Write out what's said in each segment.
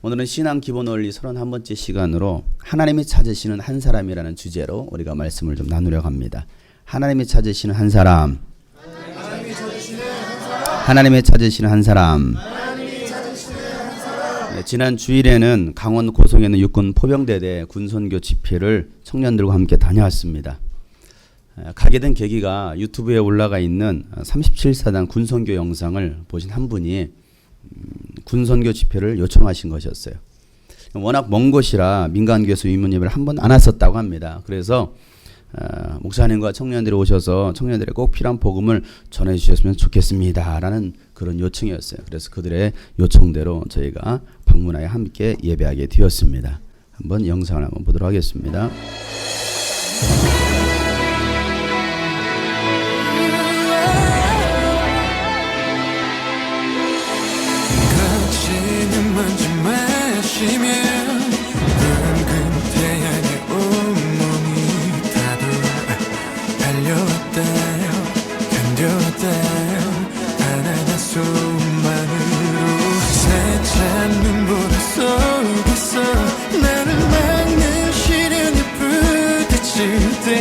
오늘은 신앙 기본 원리 31번째 시간으로 하나님이 찾으시는 한 사람이라는 주제로 우리가 말씀을 좀 나누려고 합니다. 하나님이 찾으시는 한 사람. 하나님이 찾으시는 한 사람. 네, 지난 주일에는 강원 고성에 있는 육군 포병대대 군선교 집회를 청년들과 함께 다녀왔습니다. 가게 된 계기가 유튜브에 올라가 있는 37사단 군선교 영상을 보신 한 분이 군선교 집회를 요청하신 것이었어요. 워낙 먼 곳이라 민간교회에서 위문 예배를 한 번 안 왔었다고 합니다. 그래서 목사님과 청년들이 오셔서 청년들의 꼭 필요한 복음을 전해 주셨으면 좋겠습니다 라는 그런 요청이었어요. 그래서 그들의 요청대로 저희가 방문하여 함께 예배하게 되었습니다. 한번 영상을 한번 보도록 하겠습니다. 먼지 마시며 붉은 태양의 온몸이 다도 달려왔다요 견뎌왔다요 하나나 소망으로 세찬 눈보라 속에서 나를 막는 시련에 부딪힐 때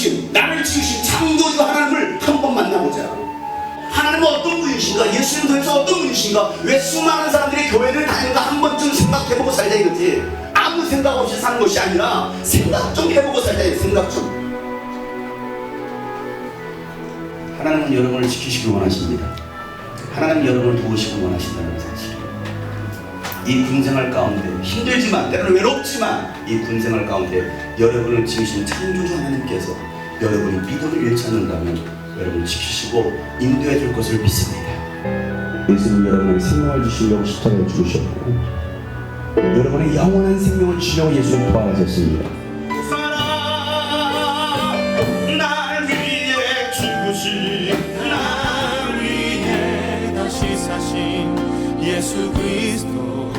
지으신, 나를 지으신 창조주 하나님을 한번 만나보자. 하나님은 어떤 분이신가? 예수님 도대체 어떤 분이신가? 왜 수많은 사람들이 교회를 다니는가 한 번쯤 생각해보고 살자 이거지. 아무 생각 없이 사는 것이 아니라 생각 좀 해보고 살자 이거지. 생각 좀. 하나님은 여러분을 지키시길 원하십니다. 하나님은 여러분을 도우시길 원하신다는 사실. 이 군생활 가운데 힘들지만 때로는 외롭지만 이 군생활 가운데 여러분을 지으신 창조주 하나님께서 여러분이 믿음을 잃지 않는다면 여러분을 지키시고 인도해 줄 것을 믿습니다. 예수님 여러분에게 생명을 주시려고 십자가에 죽으셨고 여러분의 영원한 생명을 주려고 예수님 부활하셨습니다. 날 위해 죽으신 날 위해 다시 사신 예수 그리스도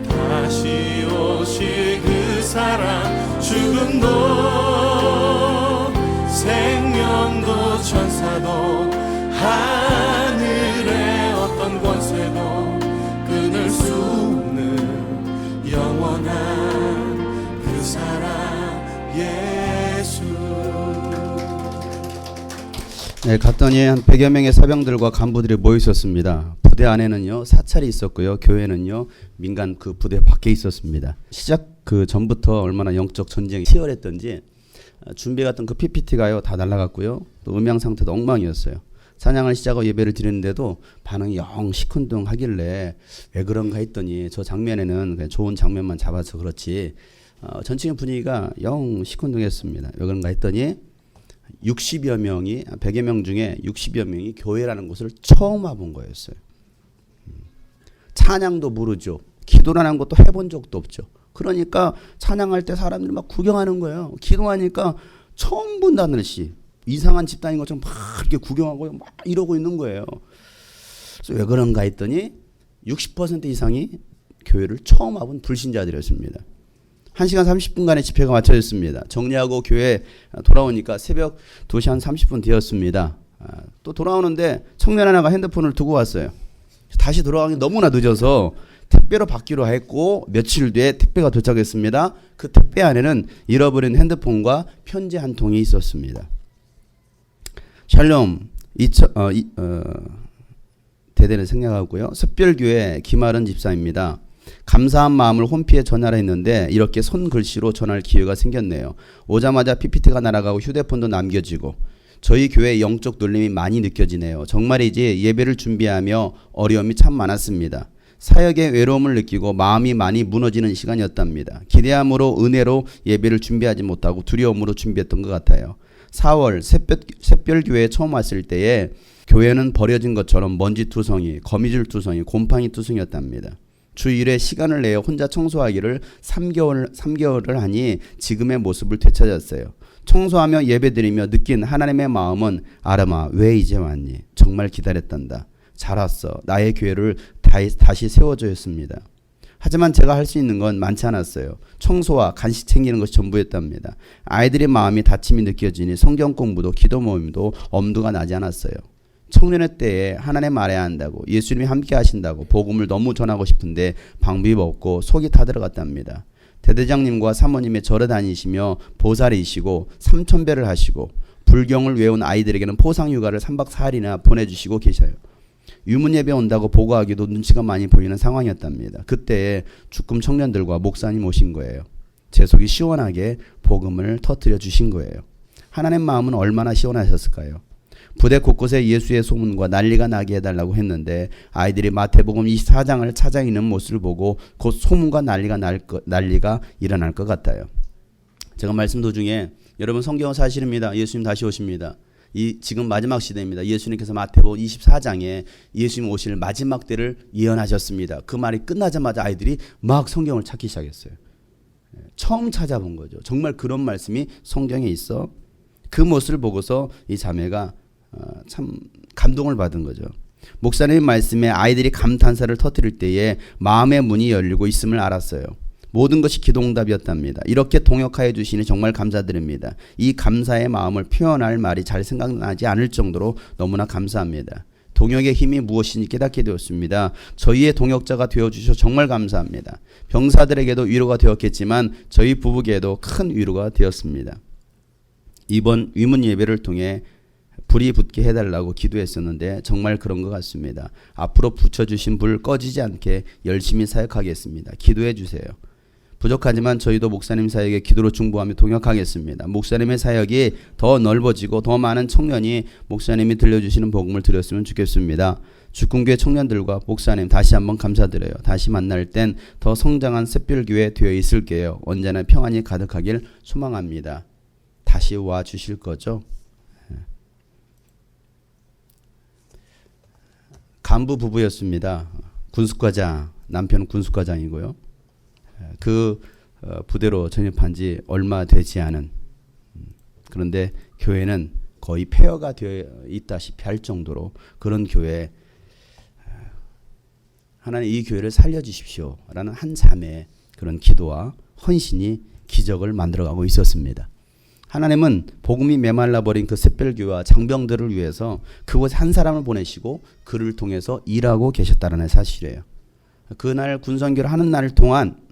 다시 오실 그 사랑 죽음도 생명도 천사도 하늘의 어떤 권세도 끊을 수 없는 영원한 그 사랑 예수. 네, 갔더니 한 100여 명의 사병들과 간부들이 모여 있었습니다. 부대 안에는요 사찰이 있었고요, 교회는요 민간 그 부대 밖에 있었습니다. 시작 그 전부터 얼마나 영적 전쟁이 치열했던지 준비해갔던 그 PPT가요 다 날라갔고요, 또 음향 상태도 엉망이었어요. 찬양을 시작하고 예배를 드리는데도 반응이 영 시큰둥하길래 왜 그런가 했더니 저 장면에는 그냥 좋은 장면만 잡아서 그렇지 전체적인 분위기가 영 시큰둥했습니다. 왜 그런가 했더니 60여 명이 100여 명 중에 60여 명이 교회라는 곳을 처음 와본 거였어요. 찬양도 모르죠. 기도라는 것도 해본 적도 없죠. 그러니까 찬양할 때 사람들이 막 구경하는 거예요. 기도하니까 처음 본다는 듯이 이상한 집단인 것처럼 막 이렇게 구경하고 막 이러고 있는 거예요. 그래서 왜 그런가 했더니 60% 이상이 교회를 처음 와본 불신자들이었습니다. 1시간 30분간의 집회가 마쳐졌습니다. 정리하고 교회 돌아오니까 새벽 2시 한 30분 되었습니다. 또 돌아오는데 청년 하나가 핸드폰을 두고 왔어요. 다시 돌아가기 너무나 늦어서 택배로 받기로 했고 며칠 뒤에 택배가 도착했습니다. 그 택배 안에는 잃어버린 핸드폰과 편지 한 통이 있었습니다. 샬롬 대대를 생략하고요. 습별교회 김아른 집사입니다. 감사한 마음을 홈피에 전화를 했는데 이렇게 손글씨로 전할 기회가 생겼네요. 오자마자 PPT가 날아가고 휴대폰도 남겨지고 저희 교회의 영적 놀림이 많이 느껴지네요. 정말이지 예배를 준비하며 어려움이 참 많았습니다. 사역의 외로움을 느끼고 마음이 많이 무너지는 시간이었답니다. 기대함으로 은혜로 예배를 준비하지 못하고 두려움으로 준비했던 것 같아요. 4월 샛별교회에 처음 왔을 때에 교회는 버려진 것처럼 먼지투성이, 거미줄투성이, 곰팡이투성이었답니다. 주 1회 시간을 내어 혼자 청소하기를 3개월을 하니 지금의 모습을 되찾았어요. 청소하며 예배드리며 느낀 하나님의 마음은 아름아 왜 이제 왔니? 정말 기다렸단다. 잘 왔어. 나의 교회를 다시 세워줘 했습니다. 하지만 제가 할 수 있는 건 많지 않았어요. 청소와 간식 챙기는 것이 전부였답니다. 아이들의 마음이 다침이 느껴지니 성경 공부도 기도 모임도 엄두가 나지 않았어요. 청년의 때에 하나님 알아야 한다고 예수님이 함께 하신다고 복음을 너무 전하고 싶은데 방법이 없고 속이 타들어갔답니다. 대대장님과 사모님의 절에 다니시며 보살이시고 3,000배를 하시고 불경을 외운 아이들에게는 포상휴가를 3박 4일이나 보내주시고 계셔요. 유문예배 온다고 보고하기도 눈치가 많이 보이는 상황이었답니다. 그때에 주금 청년들과 목사님 오신 거예요. 제 속이 시원하게 복음을 터뜨려 주신 거예요. 하나님 마음은 얼마나 시원하셨을까요? 부대 곳곳에 예수의 소문과 난리가 나게 해달라고 했는데 아이들이 마태복음 24장을 찾아 읽는 모습을 보고 곧 소문과 난리가 일어날 것 같아요. 제가 말씀 도중에 여러분 성경은 사실입니다. 예수님 다시 오십니다. 지금 마지막 시대입니다. 예수님께서 마태복음 24장에 예수님 오실 마지막 때를 예언하셨습니다. 그 말이 끝나자마자 아이들이 막 성경을 찾기 시작했어요. 처음 찾아본 거죠. 정말 그런 말씀이 성경에 있어. 그 모습을 보고서 이 자매가 참 감동을 받은 거죠. 목사님 말씀에 아이들이 감탄사를 터뜨릴 때에 마음의 문이 열리고 있음을 알았어요. 모든 것이 기도응답이었답니다. 이렇게 동역하여 주시니 정말 감사드립니다. 이 감사의 마음을 표현할 말이 잘 생각나지 않을 정도로 너무나 감사합니다. 동역의 힘이 무엇인지 깨닫게 되었습니다. 저희의 동역자가 되어주셔서 정말 감사합니다. 병사들에게도 위로가 되었겠지만 저희 부부에게도 큰 위로가 되었습니다. 이번 위문 예배를 통해 불이 붙게 해달라고 기도했었는데 정말 그런 것 같습니다. 앞으로 붙여주신 불 꺼지지 않게 열심히 사역하겠습니다. 기도해 주세요. 부족하지만 저희도 목사님 사역에 기도로 중보하며 동역하겠습니다. 목사님의 사역이 더 넓어지고 더 많은 청년이 목사님이 들려주시는 복음을 드렸으면 좋겠습니다. 죽군교회 청년들과 목사님 다시 한번 감사드려요. 다시 만날 땐 더 성장한 샛별교회 되어 있을게요. 언제나 평안이 가득하길 소망합니다. 다시 와 주실 거죠? 간부 부부였습니다. 군수과장, 남편은 군수과장이고요. 그 부대로 전입한 지 얼마 되지 않은, 그런데 교회는 거의 폐허가 되어 있다시피 할 정도로 그런 교회, 하나님 이 교회를 살려주십시오 라는 한 자매의 그런 기도와 헌신이 기적을 만들어가고 있었습니다. 하나님은 복음이 메말라 버린 그 샛별교회와 장병들을 위해서 그곳에 한 사람을 보내시고 그를 통해서 일하고 계셨다는 사실이에요. 그날 군선교를 하는 날 동안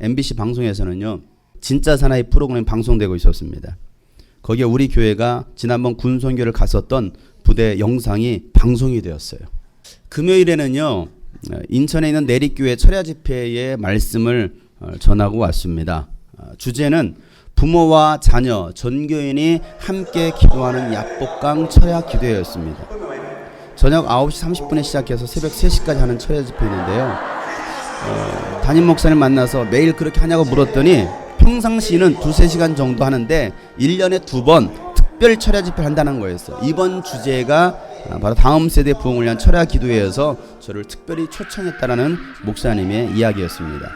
MBC 방송에서는요, 진짜 사나이 프로그램이 방송되고 있었습니다. 거기에 우리 교회가 지난번 군선교를 갔었던 부대 영상이 방송이 되었어요. 금요일에는요, 인천에 있는 내리교회 철야 집회의 말씀을 전하고 왔습니다. 주제는 부모와 자녀, 전교인이 함께 기도하는 약복강 철야 기도회였습니다. 저녁 9시 30분에 시작해서 새벽 3시까지 하는 철야 집회인데요. 담임 목사님 만나서 매일 그렇게 하냐고 물었더니 평상시는 2-3시간 정도 하는데 1년에 2번 특별 철야 집회를 한다는 거였어요. 이번 주제가 바로 다음 세대 부흥을 위한 철야 기도회여서 저를 특별히 초청했다라는 목사님의 이야기였습니다.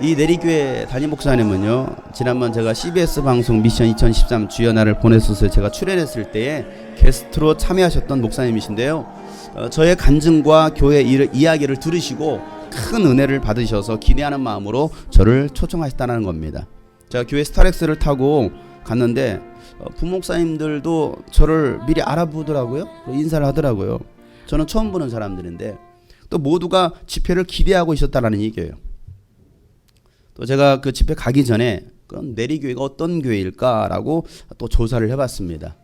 이 내리교회 담임 목사님은요, 지난번 제가 CBS 방송 미션 2013 주연화를 보냈었어요. 제가 출연했을 때에 게스트로 참여하셨던 목사님이신데요. 저의 간증과 교회 이야기를 들으시고 큰 은혜를 받으셔서 기대하는 마음으로 저를 초청하셨다는 겁니다. 제가 교회 스타렉스를 타고 갔는데 부목사님들도 저를 미리 알아보더라고요. 인사를 하더라고요. 저는 처음 보는 사람들인데 또 모두가 집회를 기대하고 있었다는 얘기예요. 또 제가 그 집회 가기 전에 그럼 내리교회가 어떤 교회일까라고 또 조사를 해봤습니다.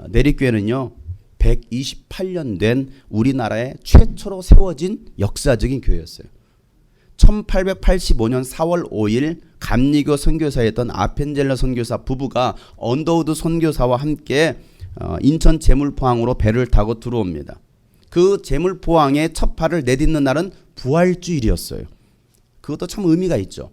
내리교회는요, 128년 된 우리나라에 최초로 세워진 역사적인 교회였어요. 1885년 4월 5일 감리교 선교사였던 아펜젤러 선교사 부부가 언더우드 선교사와 함께 인천 제물포항으로 배를 타고 들어옵니다. 그 제물포항에 첫 발을 내딛는 날은 부활주일이었어요. 그것도 참 의미가 있죠.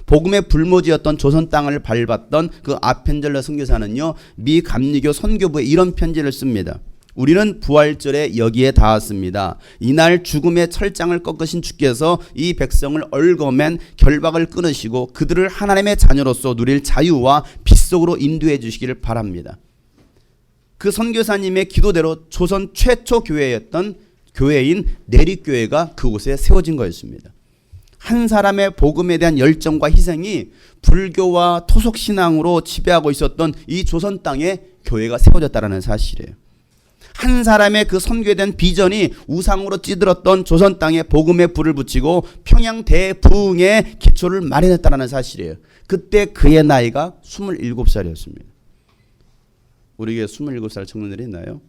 복음의 불모지였던 조선 땅을 밟았던 그 아펜젤러 선교사는요, 미 감리교 선교부에 이런 편지를 씁니다. 우리는 부활절에 여기에 닿았습니다. 이날 죽음의 철장을 꺾으신 주께서 이 백성을 얽어맨 결박을 끊으시고 그들을 하나님의 자녀로서 누릴 자유와 빛 속으로 인도해 주시기를 바랍니다. 그 선교사님의 기도대로 조선 최초 교회였던 교회인 내리교회가 그곳에 세워진 거였습니다. 한 사람의 복음에 대한 열정과 희생이 불교와 토속신앙으로 지배하고 있었던 이 조선 땅에 교회가 세워졌다는 사실이에요. 한 사람의 그 선교에 대한 비전이 우상으로 찌들었던 조선 땅에 복음의 불을 붙이고 평양 대부흥의 기초를 마련했다는 사실이에요. 그때 그의 나이가 27살이었습니다. 우리 교회 27살 청년들이 있나요?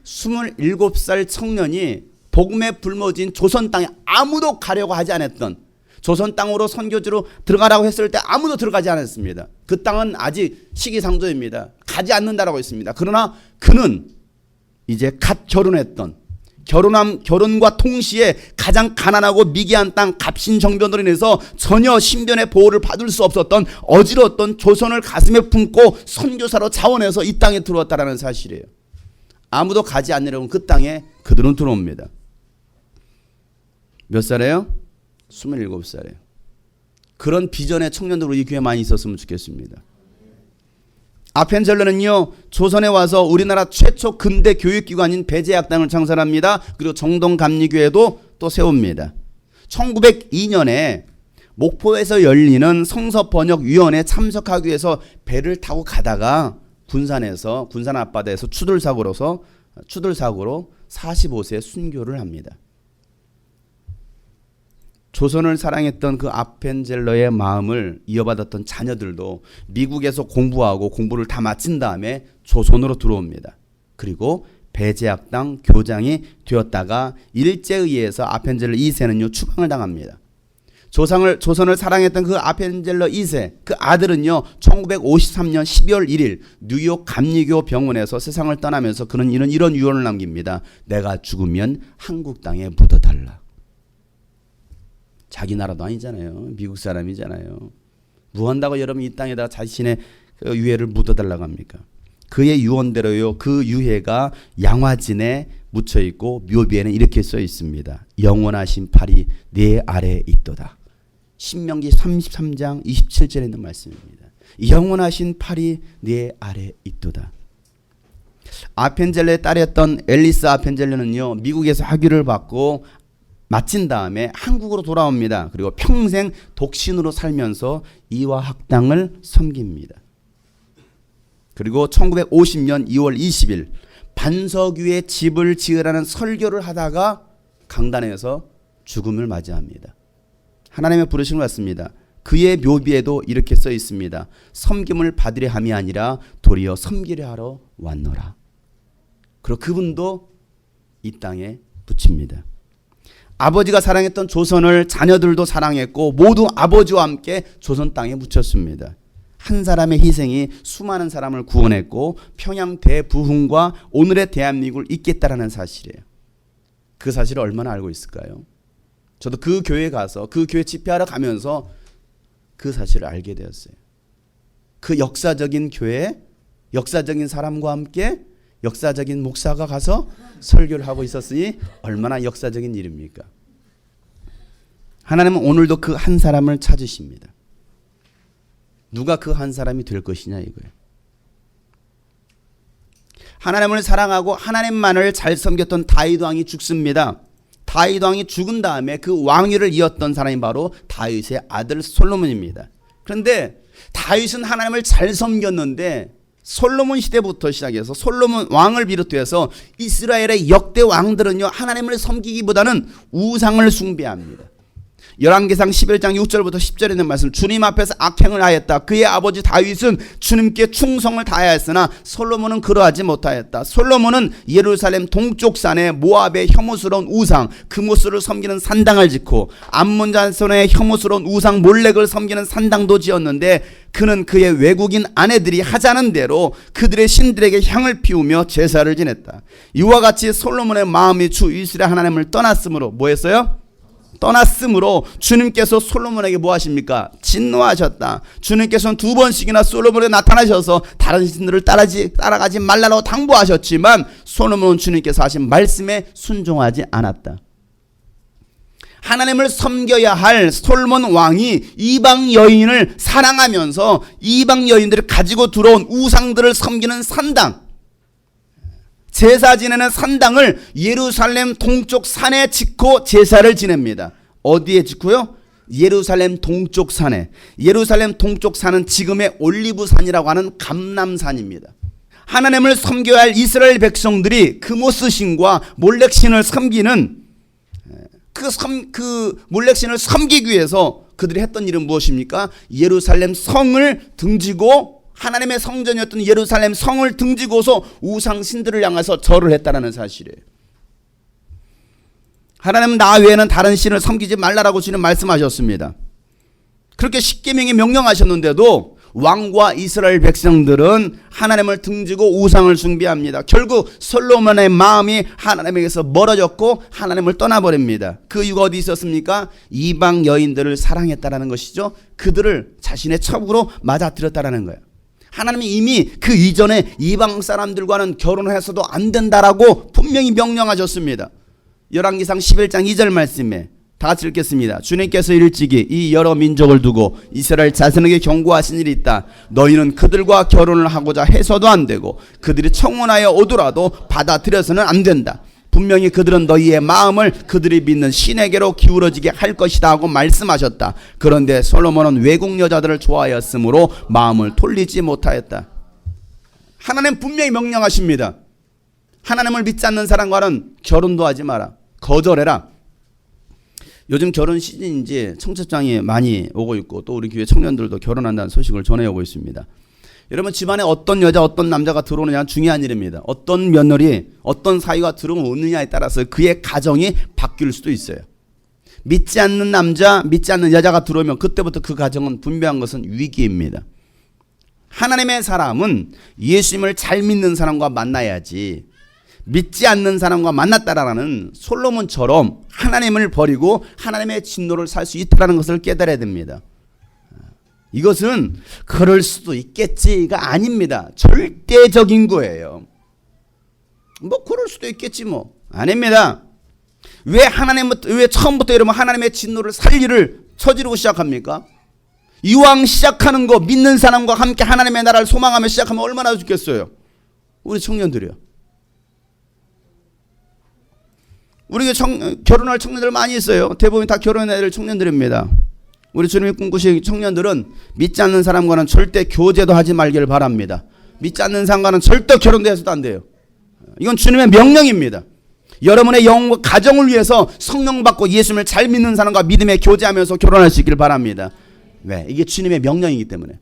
27살 청년이 복음의 불모진 조선 땅에 아무도 가려고 하지 않았던, 조선 땅으로 선교지로 들어가라고 했을 때 아무도 들어가지 않았습니다. 그 땅은 아직 시기상조입니다. 가지 않는다라고 했습니다. 그러나 그는 이제 갓 결혼했던, 결혼과 동시에 가장 가난하고 미개한 땅 갑신정변으로 인해서 전혀 신변의 보호를 받을 수 없었던 어지러웠던 조선을 가슴에 품고 선교사로 자원해서 이 땅에 들어왔다라는 사실이에요. 아무도 가지 않으려고 그 땅에 그들은 들어옵니다. 몇 살이에요? 27살이에요. 그런 비전의 청년들 우리 교회에 많이 있었으면 좋겠습니다. 아펜젤러는요, 조선에 와서 우리나라 최초 근대 교육기관인 배제학당을 창설합니다. 그리고 정동감리교회도 또 세웁니다. 1902년에 목포에서 열리는 성서번역위원회에 참석하기 위해서 배를 타고 가다가 군산 앞바다에서 추돌사고로 45세 순교를 합니다. 조선을 사랑했던 그 아펜젤러의 마음을 이어받았던 자녀들도 미국에서 공부하고 공부를 다 마친 다음에 조선으로 들어옵니다. 그리고 배제학당 교장이 되었다가 일제에 의해서 아펜젤러 2세는요 추방을 당합니다. 조선을 사랑했던 그 아펜젤러 2세 그 아들은요 1953년 12월 1일 뉴욕 감리교 병원에서 세상을 떠나면서 그는 이런 유언을 남깁니다. 내가 죽으면 한국 땅에 묻어달라. 자기 나라도 아니잖아요. 미국 사람이잖아요. 뭐 한다고 여러분 이 땅에다가 자신의 그 유해를 묻어달라고 합니까? 그의 유언대로요. 그 유해가 양화진에 묻혀 있고 묘비에는 이렇게 써 있습니다. 영원하신 팔이 내 아래에 있도다. 신명기 33장 27절에 있는 말씀입니다. 영원하신 팔이 내 아래에 있도다. 아펜젤러의 딸이었던 앨리스 아펜젤러는요. 미국에서 학위를 받고 마친 다음에 한국으로 돌아옵니다. 그리고 평생 독신으로 살면서 이화학당을 섬깁니다. 그리고 1950년 2월 20일 반석유의 집을 지으라는 설교를 하다가 강단에서 죽음을 맞이합니다. 하나님의 부르심을 받습니다. 그의 묘비에도 이렇게 써 있습니다. 섬김을 받으려 함이 아니라 도리어 섬기려 하러 왔노라. 그리고 그분도 이 땅에 붙입니다. 아버지가 사랑했던 조선을 자녀들도 사랑했고 모두 아버지와 함께 조선 땅에 묻혔습니다. 한 사람의 희생이 수많은 사람을 구원했고 평양 대부흥과 오늘의 대한민국을 잇겠다라는 사실이에요. 그 사실을 얼마나 알고 있을까요? 저도 그 교회에 가서 그 교회 집회하러 가면서 그 사실을 알게 되었어요. 그 역사적인 교회에 역사적인 사람과 함께 역사적인 목사가 가서 설교를 하고 있었으니 얼마나 역사적인 일입니까? 하나님은 오늘도 그 한 사람을 찾으십니다. 누가 그 한 사람이 될 것이냐 이거예요. 하나님을 사랑하고 하나님만을 잘 섬겼던 다윗 왕이 죽습니다. 다윗 왕이 죽은 다음에 그 왕위를 이었던 사람이 바로 다윗의 아들 솔로몬입니다. 그런데 다윗은 하나님을 잘 섬겼는데 솔로몬 시대부터 시작해서 솔로몬 왕을 비롯해서 이스라엘의 역대 왕들은요 하나님을 섬기기보다는 우상을 숭배합니다. 열왕기상 11장 6절부터 10절에 있는 말씀, 주님 앞에서 악행을 하였다. 그의 아버지 다윗은 주님께 충성을 다하였으나 솔로몬은 그러하지 못하였다. 솔로몬은 예루살렘 동쪽 산에 모압의 혐오스러운 우상 그모스를 섬기는 산당을 짓고 암몬 자손의 혐오스러운 우상 몰렉을 섬기는 산당도 지었는데 그는 그의 외국인 아내들이 하자는 대로 그들의 신들에게 향을 피우며 제사를 지냈다. 이와 같이 솔로몬의 마음이 주 이스라엘 하나님을 떠났으므로 뭐 했어요? 떠났으므로 주님께서 솔로몬에게 뭐 하십니까? 진노하셨다. 주님께서는 2번씩이나 솔로몬에 나타나셔서 다른 신들을 따라가지 말라고 당부하셨지만 솔로몬은 주님께서 하신 말씀에 순종하지 않았다. 하나님을 섬겨야 할 솔로몬 왕이 이방 여인을 사랑하면서 이방 여인들을 가지고 들어온 우상들을 섬기는 산당, 제사 지내는 산당을 예루살렘 동쪽 산에 짓고 제사를 지냅니다. 어디에 짓고요? 예루살렘 동쪽 산에. 예루살렘 동쪽 산은 지금의 올리브산이라고 하는 감람산입니다. 하나님을 섬겨야 할 이스라엘 백성들이 그모스 신과 몰렉 신을 섬기는 그 몰렉 신을 섬기기 위해서 그들이 했던 일은 무엇입니까? 예루살렘 성을 등지고 하나님의 성전이었던 예루살렘 성을 등지고서 우상 신들을 향해서 절을 했다는 사실이에요. 하나님은 나 외에는 다른 신을 섬기지 말라라고 주님 말씀하셨습니다. 그렇게 십계명에 명령하셨는데도 왕과 이스라엘 백성들은 하나님을 등지고 우상을 숭배합니다. 결국 솔로몬의 마음이 하나님에게서 멀어졌고 하나님을 떠나버립니다. 그 이유가 어디 있었습니까? 이방 여인들을 사랑했다라는 것이죠. 그들을 자신의 첩으로 맞아들였다라는 거예요. 하나님이 이미 그 이전에 이방 사람들과는 결혼을 해서도 안 된다라고 분명히 명령하셨습니다. 열왕기상 11장 2절 말씀에 다 같이 읽겠습니다. 주님께서 일찍이 이 여러 민족을 두고 이스라엘 자손에게 경고하신 일이 있다. 너희는 그들과 결혼을 하고자 해서도 안 되고 그들이 청혼하여 오더라도 받아들여서는 안 된다. 분명히 그들은 너희의 마음을 그들이 믿는 신에게로 기울어지게 할 것이다 하고 말씀하셨다. 그런데 솔로몬은 외국 여자들을 좋아하였으므로 마음을 돌리지 못하였다. 하나님 분명히 명령하십니다. 하나님을 믿지 않는 사람과는 결혼도 하지 마라. 거절해라. 요즘 결혼 시즌인지 청첩장이 많이 오고 있고 또 우리 교회 청년들도 결혼한다는 소식을 전해오고 있습니다. 여러분 집안에 어떤 여자 어떤 남자가 들어오느냐 중요한 일입니다. 어떤 며느리 어떤 사위가 들어오느냐에 따라서 그의 가정이 바뀔 수도 있어요. 믿지 않는 남자 믿지 않는 여자가 들어오면 그때부터 그 가정은 분명한 것은 위기입니다. 하나님의 사람은 예수님을 잘 믿는 사람과 만나야지 믿지 않는 사람과 만났다라는 솔로몬처럼 하나님을 버리고 하나님의 진노를 살 수 있다는 것을 깨달아야 됩니다. 이것은 그럴 수도 있겠지가 아닙니다. 절대적인 거예요. 뭐 그럴 수도 있겠지 뭐 아닙니다. 왜 처음부터 여러분 하나님의 진노를 살 일을 저지르고 시작합니까? 이왕 시작하는 거 믿는 사람과 함께 하나님의 나라를 소망하며 시작하면 얼마나 좋겠어요. 우리 청년들이요. 우리 결혼할 청년들 많이 있어요. 대부분 다 결혼해야 될 청년들입니다. 우리 주님이 꿈꾸신 청년들은 믿지 않는 사람과는 절대 교제도 하지 말기를 바랍니다. 믿지 않는 사람과는 절대 결혼도 해서도 안 돼요. 이건 주님의 명령입니다. 여러분의 영혼과 가정을 위해서 성령 받고 예수님을 잘 믿는 사람과 믿음에 교제하면서 결혼할 수 있기를 바랍니다. 왜? 이게 주님의 명령이기 때문에.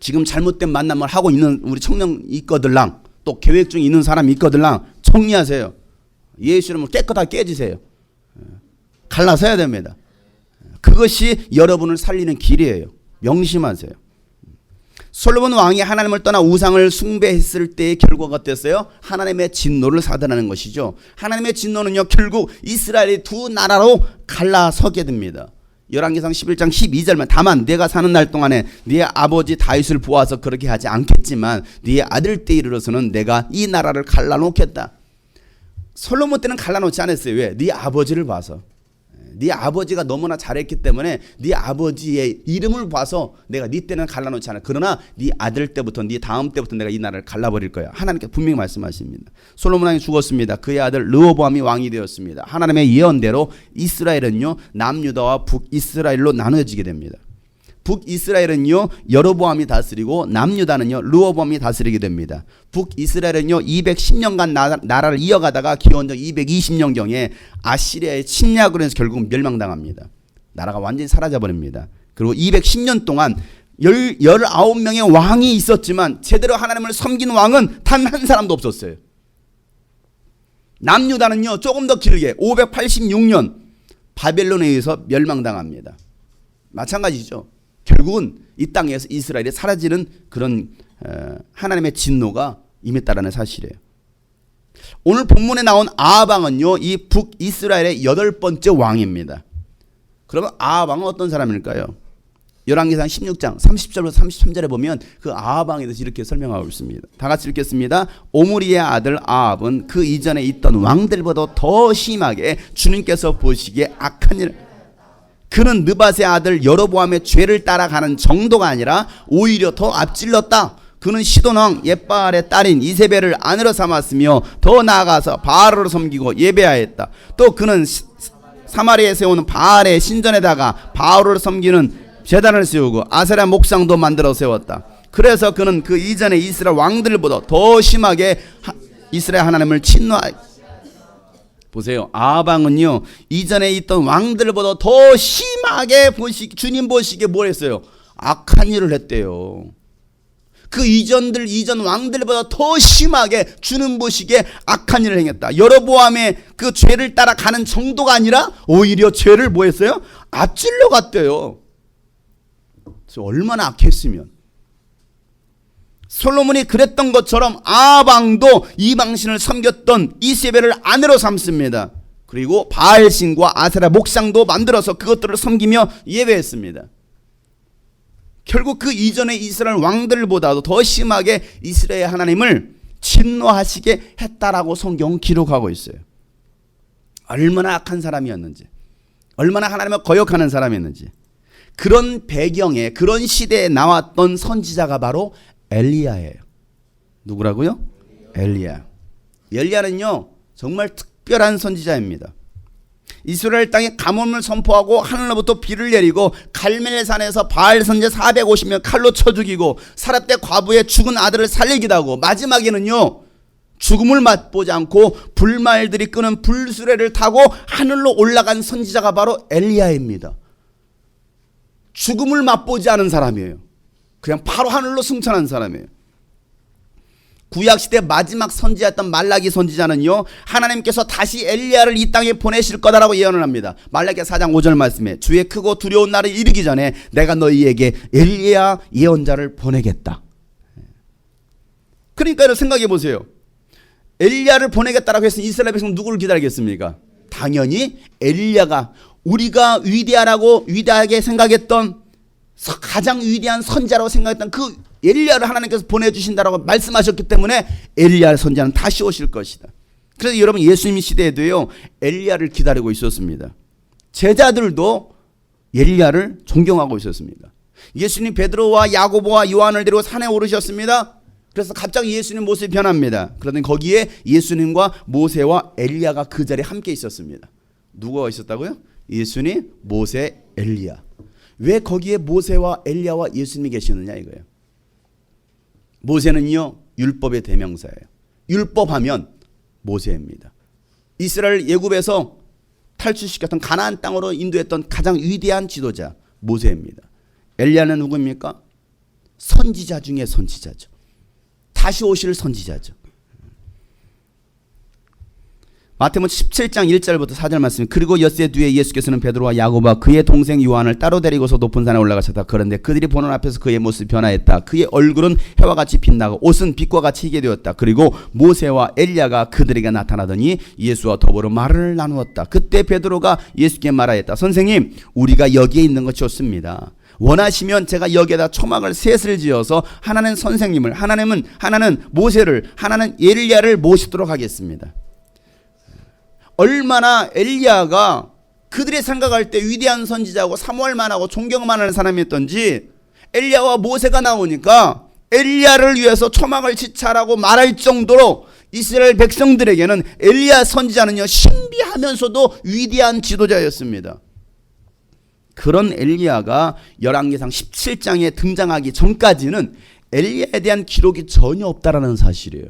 지금 잘못된 만남을 하고 있는 우리 청년 있거들랑 또 계획 중에 있는 사람이 있거들랑 정리하세요. 예수 이름으로 깨끗하게 깨지세요. 갈라서야 됩니다. 그것이 여러분을 살리는 길이에요. 명심하세요. 솔로몬 왕이 하나님을 떠나 우상을 숭배했을 때의 결과가 어땠어요? 하나님의 진노를 사드라는 것이죠. 하나님의 진노는요 결국 이스라엘이 두 나라로 갈라서게 됩니다. 열왕기상 11장 12절만 다만 내가 사는 날 동안에 네 아버지 다윗을 보아서 그렇게 하지 않겠지만 네 아들 때 이르러서는 내가 이 나라를 갈라놓겠다. 솔로몬 때는 갈라놓지 않았어요. 왜? 네 아버지를 봐서. 네 아버지가 너무나 잘했기 때문에 네 아버지의 이름을 봐서 내가 네 때는 갈라놓지 않아. 그러나 네 아들 때부터 네 다음 때부터 내가 이 나라를 갈라버릴 거야. 하나님께 분명히 말씀하십니다. 솔로몬 왕이 죽었습니다. 그의 아들 르호보암이 왕이 되었습니다. 하나님의 예언대로 이스라엘은요 남유다와 북이스라엘로 나눠지게 됩니다. 북이스라엘은요 여로보암이 다스리고 남유다는요 르호보암이 다스리게 됩니다. 북이스라엘은요 210년간 나라를 이어가다가 기원전 220년경에 아시리아의 침략으로 해서 결국 멸망당합니다. 나라가 완전히 사라져버립니다. 그리고 210년 동안 19명의 왕이 있었지만 제대로 하나님을 섬긴 왕은 단 한 사람도 없었어요. 남유다는요 조금 더 길게 586년 바벨론에 의해서 멸망당합니다. 마찬가지죠. 결국은 이 땅에서 이스라엘이 사라지는 그런 하나님의 진노가 임했다라는 사실이에요. 오늘 본문에 나온 아합 왕은요 이 북이스라엘의 8번째 왕입니다. 그러면 아합 왕은 어떤 사람일까요? 열왕기상 16장 30절부터 33절에 보면 그 아합 왕에 대해서 이렇게 설명하고 있습니다. 다 같이 읽겠습니다. 오므리의 아들 아합은 그 이전에 있던 왕들보다 더 심하게 주님께서 보시기에 악한 일을 그는 느밧의 아들 여로보암의 죄를 따라가는 정도가 아니라 오히려 더 앞질렀다. 그는 시돈왕 옙바알의 딸인 이세벨을 아내로 삼았으며 더 나아가서 바알을 섬기고 예배하였다. 또 그는 사마리아에 세우는 바알의 신전에다가 바알을 섬기는 제단을 세우고 아세라 목상도 만들어 세웠다. 그래서 그는 그 이전에 이스라엘 왕들보다 더 심하게 이스라엘 하나님을 침노하였다. 보세요. 아합 왕은요 이전에 있던 왕들보다 더 심하게 주님 보시기에 뭘 했어요? 악한 일을 했대요. 그 이전 왕들보다 더 심하게 주님 보시기에 악한 일을 행했다. 여로보암의 그 죄를 따라가는 정도가 아니라 오히려 죄를 뭐 했어요? 앞질러 갔대요. 얼마나 악했으면. 솔로몬이 그랬던 것처럼 아합 왕도 이방신을 섬겼던 이세벨을 아내로 삼습니다. 그리고 바알신과 아세라 목상도 만들어서 그것들을 섬기며 예배했습니다. 결국 그 이전의 이스라엘 왕들보다도 더 심하게 이스라엘 하나님을 진노하시게 했다라고 성경은 기록하고 있어요. 얼마나 악한 사람이었는지, 얼마나 하나님을 거역하는 사람이었는지. 그런 배경에 그런 시대에 나왔던 선지자가 바로 엘리야예요. 누구라고요? 엘리야. 엘리야는요 정말 특별한 선지자입니다. 이스라엘 땅에 가뭄을 선포하고 하늘로부터 비를 내리고 갈멜산에서 바알 선지 450명 칼로 쳐 죽이고 사렙대 과부의 죽은 아들을 살리기도 하고 마지막에는요 죽음을 맛보지 않고 불말들이 끄는 불수레를 타고 하늘로 올라간 선지자가 바로 엘리야입니다. 죽음을 맛보지 않은 사람이에요. 그냥 바로 하늘로 승천한 사람이에요. 구약시대 마지막 선지자였던 말라기 선지자는요, 하나님께서 다시 엘리야를 이 땅에 보내실 거다라고 예언을 합니다. 말라기 4장 5절 말씀에 주의 크고 두려운 날이 이르기 전에 내가 너희에게 엘리야 예언자를 보내겠다. 그러니까 여러분 생각해 보세요. 엘리야를 보내겠다라고 해서 이스라엘 백성 누구를 기다리겠습니까? 당연히 엘리야가 우리가 위대하게 생각했던 가장 위대한 선지자라고 생각했던 그 엘리야를 하나님께서 보내주신다라고 말씀하셨기 때문에 엘리야 선지자는 다시 오실 것이다. 그래서 여러분 예수님 시대에도요 엘리야를 기다리고 있었습니다. 제자들도 엘리야를 존경하고 있었습니다. 예수님 베드로와 야고보와 요한을 데리고 산에 오르셨습니다. 그래서 갑자기 예수님 모습이 변합니다. 그러더니 거기에 예수님과 모세와 엘리야가 그 자리에 함께 있었습니다. 누가 있었다고요? 예수님, 모세, 엘리야. 왜 거기에 모세와 엘리야와 예수님이 계시느냐 이거예요. 모세는요 율법의 대명사예요. 율법하면 모세입니다. 이스라엘 애굽에서 탈출시켰던 가나안 땅으로 인도했던 가장 위대한 지도자 모세입니다. 엘리야는 누구입니까? 선지자 중에 선지자죠. 다시 오실 선지자죠. 마태복음 17장 1절부터 4절 말씀. 그리고 엿새 뒤에 예수께서는 베드로와 야고보와 그의 동생 요한을 따로 데리고서 높은 산에 올라가셨다. 그런데 그들이 보는 앞에서 그의 모습이 변화했다. 그의 얼굴은 해와 같이 빛나고 옷은 빛과 같이 희게 되었다. 그리고 모세와 엘리야가 그들에게 나타나더니 예수와 더불어 말을 나누었다. 그때 베드로가 예수께 말하였다. 선생님, 우리가 여기에 있는 것이 좋습니다. 원하시면 제가 여기에다 초막을 셋을 지어서 하나는 선생님을, 하나는 모세를, 하나는 엘리야를 모시도록 하겠습니다. 얼마나 엘리야가 그들이 생각할 때 위대한 선지자고 사모할만 하고 존경만 하는 사람이었던지 엘리야와 모세가 나오니까 엘리야를 위해서 초막을 지차라고 말할 정도로 이스라엘 백성들에게는 엘리야 선지자는요 신비하면서도 위대한 지도자였습니다. 그런 엘리야가 열왕기상 17장에 등장하기 전까지는 엘리야에 대한 기록이 전혀 없다라는 사실이에요.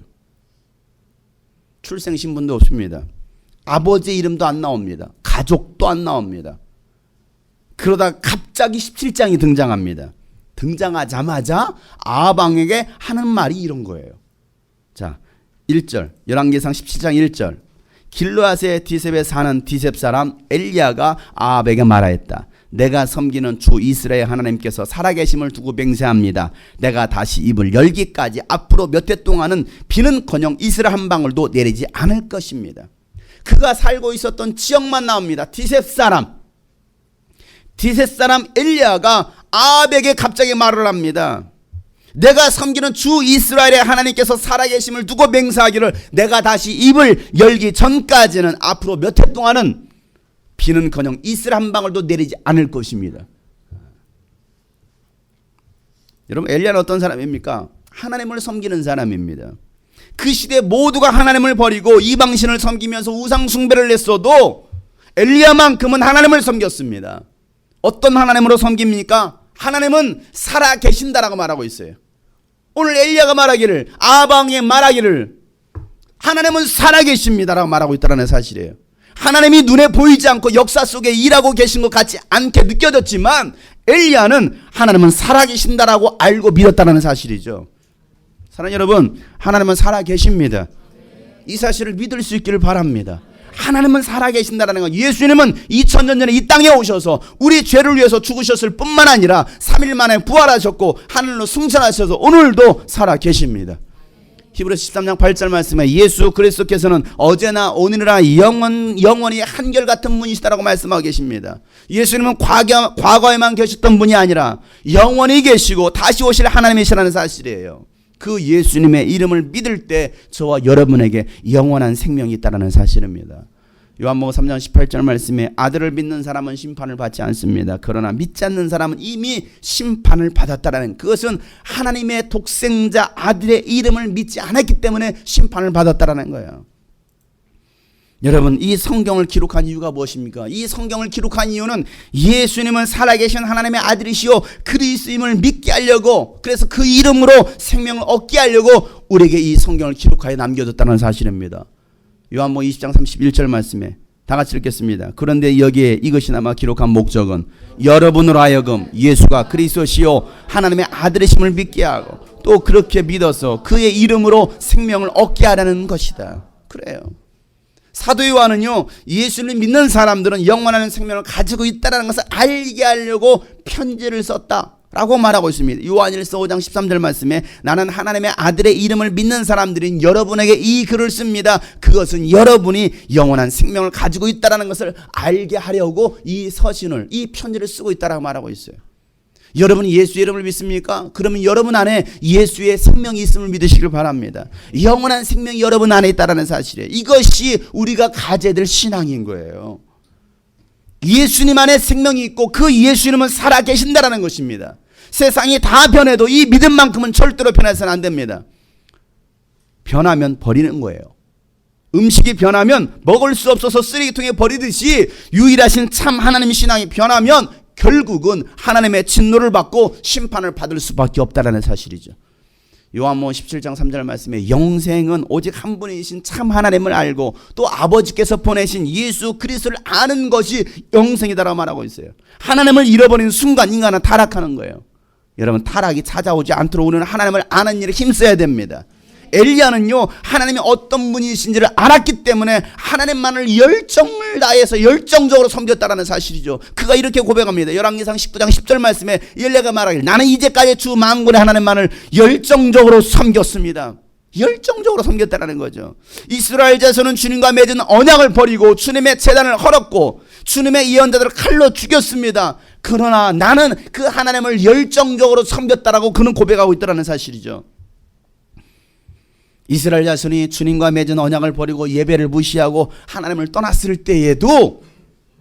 출생 신분도 없습니다. 아버지 이름도 안 나옵니다. 가족도 안 나옵니다. 그러다 갑자기 17장이 등장합니다. 등장하자마자 아방에게 하는 말이 이런 거예요. 자, 1절 열왕기상 17장 1절 길르앗의 디셉에 사는 디셉 사람 엘리야가 아합에게 말하였다. 내가 섬기는 주 이스라엘 하나님께서 살아계심을 두고 맹세합니다. 내가 다시 입을 열기까지 앞으로 몇 해 동안은 비는커녕 이슬 한 방울도 내리지 않을 것입니다. 그가 살고 있었던 지역만 나옵니다. 디셉 사람 엘리야가 아합에게 갑자기 말을 합니다. 내가 섬기는 주 이스라엘의 하나님께서 살아계심을 두고 맹세하기를 내가 다시 입을 열기 전까지는 앞으로 몇 해 동안은 비는커녕 이슬 한 방울도 내리지 않을 것입니다. 여러분 엘리야는 어떤 사람입니까? 하나님을 섬기는 사람입니다. 그 시대 모두가 하나님을 버리고 이방신을 섬기면서 우상 숭배를 했어도 엘리야만큼은 하나님을 섬겼습니다. 어떤 하나님으로 섬깁니까? 하나님은 살아 계신다라고 말하고 있어요. 오늘 엘리야가 말하기를 아방에 말하기를 하나님은 살아 계십니다라고 말하고 있다는 사실이에요. 하나님이 눈에 보이지 않고 역사 속에 일하고 계신 것 같지 않게 느껴졌지만 엘리야는 하나님은 살아 계신다라고 알고 믿었다는 사실이죠. 사랑하는 여러분, 하나님은 살아 계십니다. 이 사실을 믿을 수 있기를 바랍니다. 하나님은 살아 계신다라는 것. 예수님은 2000년 전에 이 땅에 오셔서 우리 죄를 위해서 죽으셨을 뿐만 아니라 3일 만에 부활하셨고 하늘로 승천하셔서 오늘도 살아 계십니다. 히브리서 13장 8절 말씀에 예수 그리스도께서는 어제나 오늘이나 영원히 한결같은 분이시다라고 말씀하고 계십니다. 예수님은 과거에만 계셨던 분이 아니라 영원히 계시고 다시 오실 하나님이시라는 사실이에요. 그 예수님의 이름을 믿을 때 저와 여러분에게 영원한 생명이 있다는 사실입니다. 요한복음 3장 18절 말씀에 아들을 믿는 사람은 심판을 받지 않습니다. 그러나 믿지 않는 사람은 이미 심판을 받았다라는, 그것은 하나님의 독생자 아들의 이름을 믿지 않았기 때문에 심판을 받았다라는 거예요. 여러분, 이 성경을 기록한 이유가 무엇입니까? 이 성경을 기록한 이유는 예수님은 살아계신 하나님의 아들이시오 그리스도임을 믿게 하려고, 그래서 그 이름으로 생명을 얻게 하려고 우리에게 이 성경을 기록하여 남겨뒀다는 사실입니다. 요한복음 20장 31절 말씀에 다 같이 읽겠습니다. 그런데 여기에 이것이나마 기록한 목적은 여러분으로 하여금 예수가 그리스도시요 하나님의 아들이심을 믿게 하고 또 그렇게 믿어서 그의 이름으로 생명을 얻게 하라는 것이다. 그래요. 사도 요한은요, 예수를 믿는 사람들은 영원한 생명을 가지고 있다는 것을 알게 하려고 편지를 썼다라고 말하고 있습니다. 요한일서 5장 13절 말씀에 나는 하나님의 아들의 이름을 믿는 사람들인 여러분에게 이 글을 씁니다. 그것은 여러분이 영원한 생명을 가지고 있다는 것을 알게 하려고 이 서신을, 이 편지를 쓰고 있다라고 말하고 있어요. 여러분이 예수의 이름을 믿습니까? 그러면 여러분 안에 예수의 생명이 있음을 믿으시길 바랍니다. 영원한 생명이 여러분 안에 있다는 사실이에요. 이것이 우리가 가져야 될 신앙인 거예요. 예수님 안에 생명이 있고 그 예수님은 살아계신다는 것입니다. 세상이 다 변해도 이 믿음만큼은 절대로 변해서는 안 됩니다. 변하면 버리는 거예요. 음식이 변하면 먹을 수 없어서 쓰레기통에 버리듯이 유일하신 참 하나님의 신앙이 변하면 결국은 하나님의 진노를 받고 심판을 받을 수밖에 없다는 사실이죠. 요한복음 17장 3절 말씀에 영생은 오직 한 분이신 참 하나님을 알고 또 아버지께서 보내신 예수 그리스도를 아는 것이 영생이다라고 말하고 있어요. 하나님을 잃어버리는 순간 인간은 타락하는 거예요. 여러분, 타락이 찾아오지 않도록 우리는 하나님을 아는 일에 힘써야 됩니다. 엘리야는요, 하나님이 어떤 분이신지를 알았기 때문에 하나님만을 열정을 다해서 열정적으로 섬겼다라는 사실이죠. 그가 이렇게 고백합니다. 열왕기상 19장 10절 말씀에 엘리야가 말하길 나는 이제까지 주 만군의 하나님만을 열정적으로 섬겼습니다. 열정적으로 섬겼다라는 거죠. 이스라엘 자손은 주님과 맺은 언약을 버리고 주님의 제단을 헐었고 주님의 예언자들을 칼로 죽였습니다. 그러나 나는 그 하나님을 열정적으로 섬겼다라고 그는 고백하고 있다라는 사실이죠. 이스라엘 자손이 주님과 맺은 언약을 버리고 예배를 무시하고 하나님을 떠났을 때에도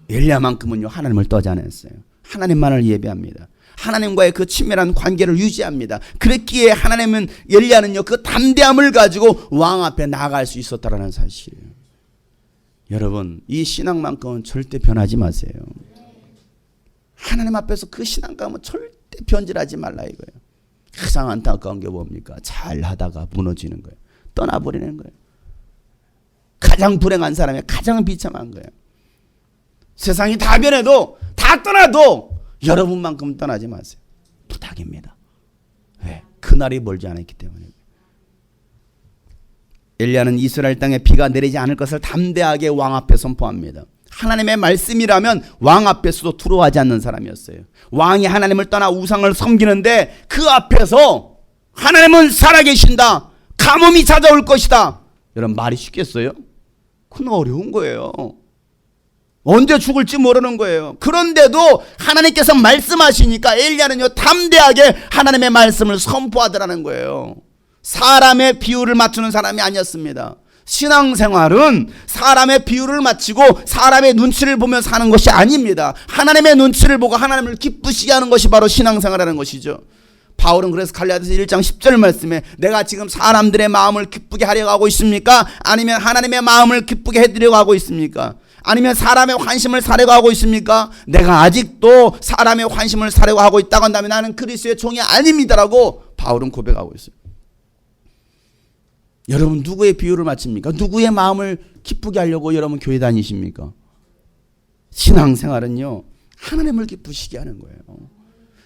엘리야만큼은요, 하나님을 떠지 않았어요. 하나님만을 예배합니다. 하나님과의 그 친밀한 관계를 유지합니다. 그랬기에 하나님은, 엘리야는요, 그 담대함을 가지고 왕 앞에 나아갈 수 있었다라는 사실이에요. 여러분, 이 신앙만큼은 절대 변하지 마세요. 하나님 앞에서 그 신앙감은 절대 변질하지 말라 이거예요. 가장 안타까운 게 뭡니까? 잘 하다가 무너지는 거예요. 떠나버리는 거예요. 가장 불행한 사람이 가장 비참한 거예요. 세상이 다 변해도 다 떠나도 여러분만큼 떠나지 마세요. 부탁입니다. 왜? 그날이 멀지 않았기 때문에. 엘리야는 이스라엘 땅에 비가 내리지 않을 것을 담대하게 왕 앞에 선포합니다. 하나님의 말씀이라면 왕 앞에서도 두려워하지 않는 사람이었어요. 왕이 하나님을 떠나 우상을 섬기는데 그 앞에서 하나님은 살아계신다, 가뭄이 찾아올 것이다, 여러분 말이 쉽겠어요? 그건 어려운 거예요. 언제 죽을지 모르는 거예요. 그런데도 하나님께서 말씀하시니까 엘리야는요, 담대하게 하나님의 말씀을 선포하더라는 거예요. 사람의 비유를 맞추는 사람이 아니었습니다. 신앙생활은 사람의 비유를 맞추고 사람의 눈치를 보며 사는 것이 아닙니다. 하나님의 눈치를 보고 하나님을 기쁘시게 하는 것이 바로 신앙생활이라는 것이죠. 바울은 그래서 갈라디아서 1장 10절 말씀에 내가 지금 사람들의 마음을 기쁘게 하려고 하고 있습니까? 아니면 하나님의 마음을 기쁘게 해드리려고 하고 있습니까? 아니면 사람의 환심을 사려고 하고 있습니까? 내가 아직도 사람의 환심을 사려고 하고 있다고 한다면 나는 그리스도의 종이 아닙니다라고 바울은 고백하고 있어요. 여러분, 누구의 비유를 맞춥니까? 누구의 마음을 기쁘게 하려고 여러분 교회 다니십니까? 신앙생활은요, 하나님을 기쁘시게 하는 거예요.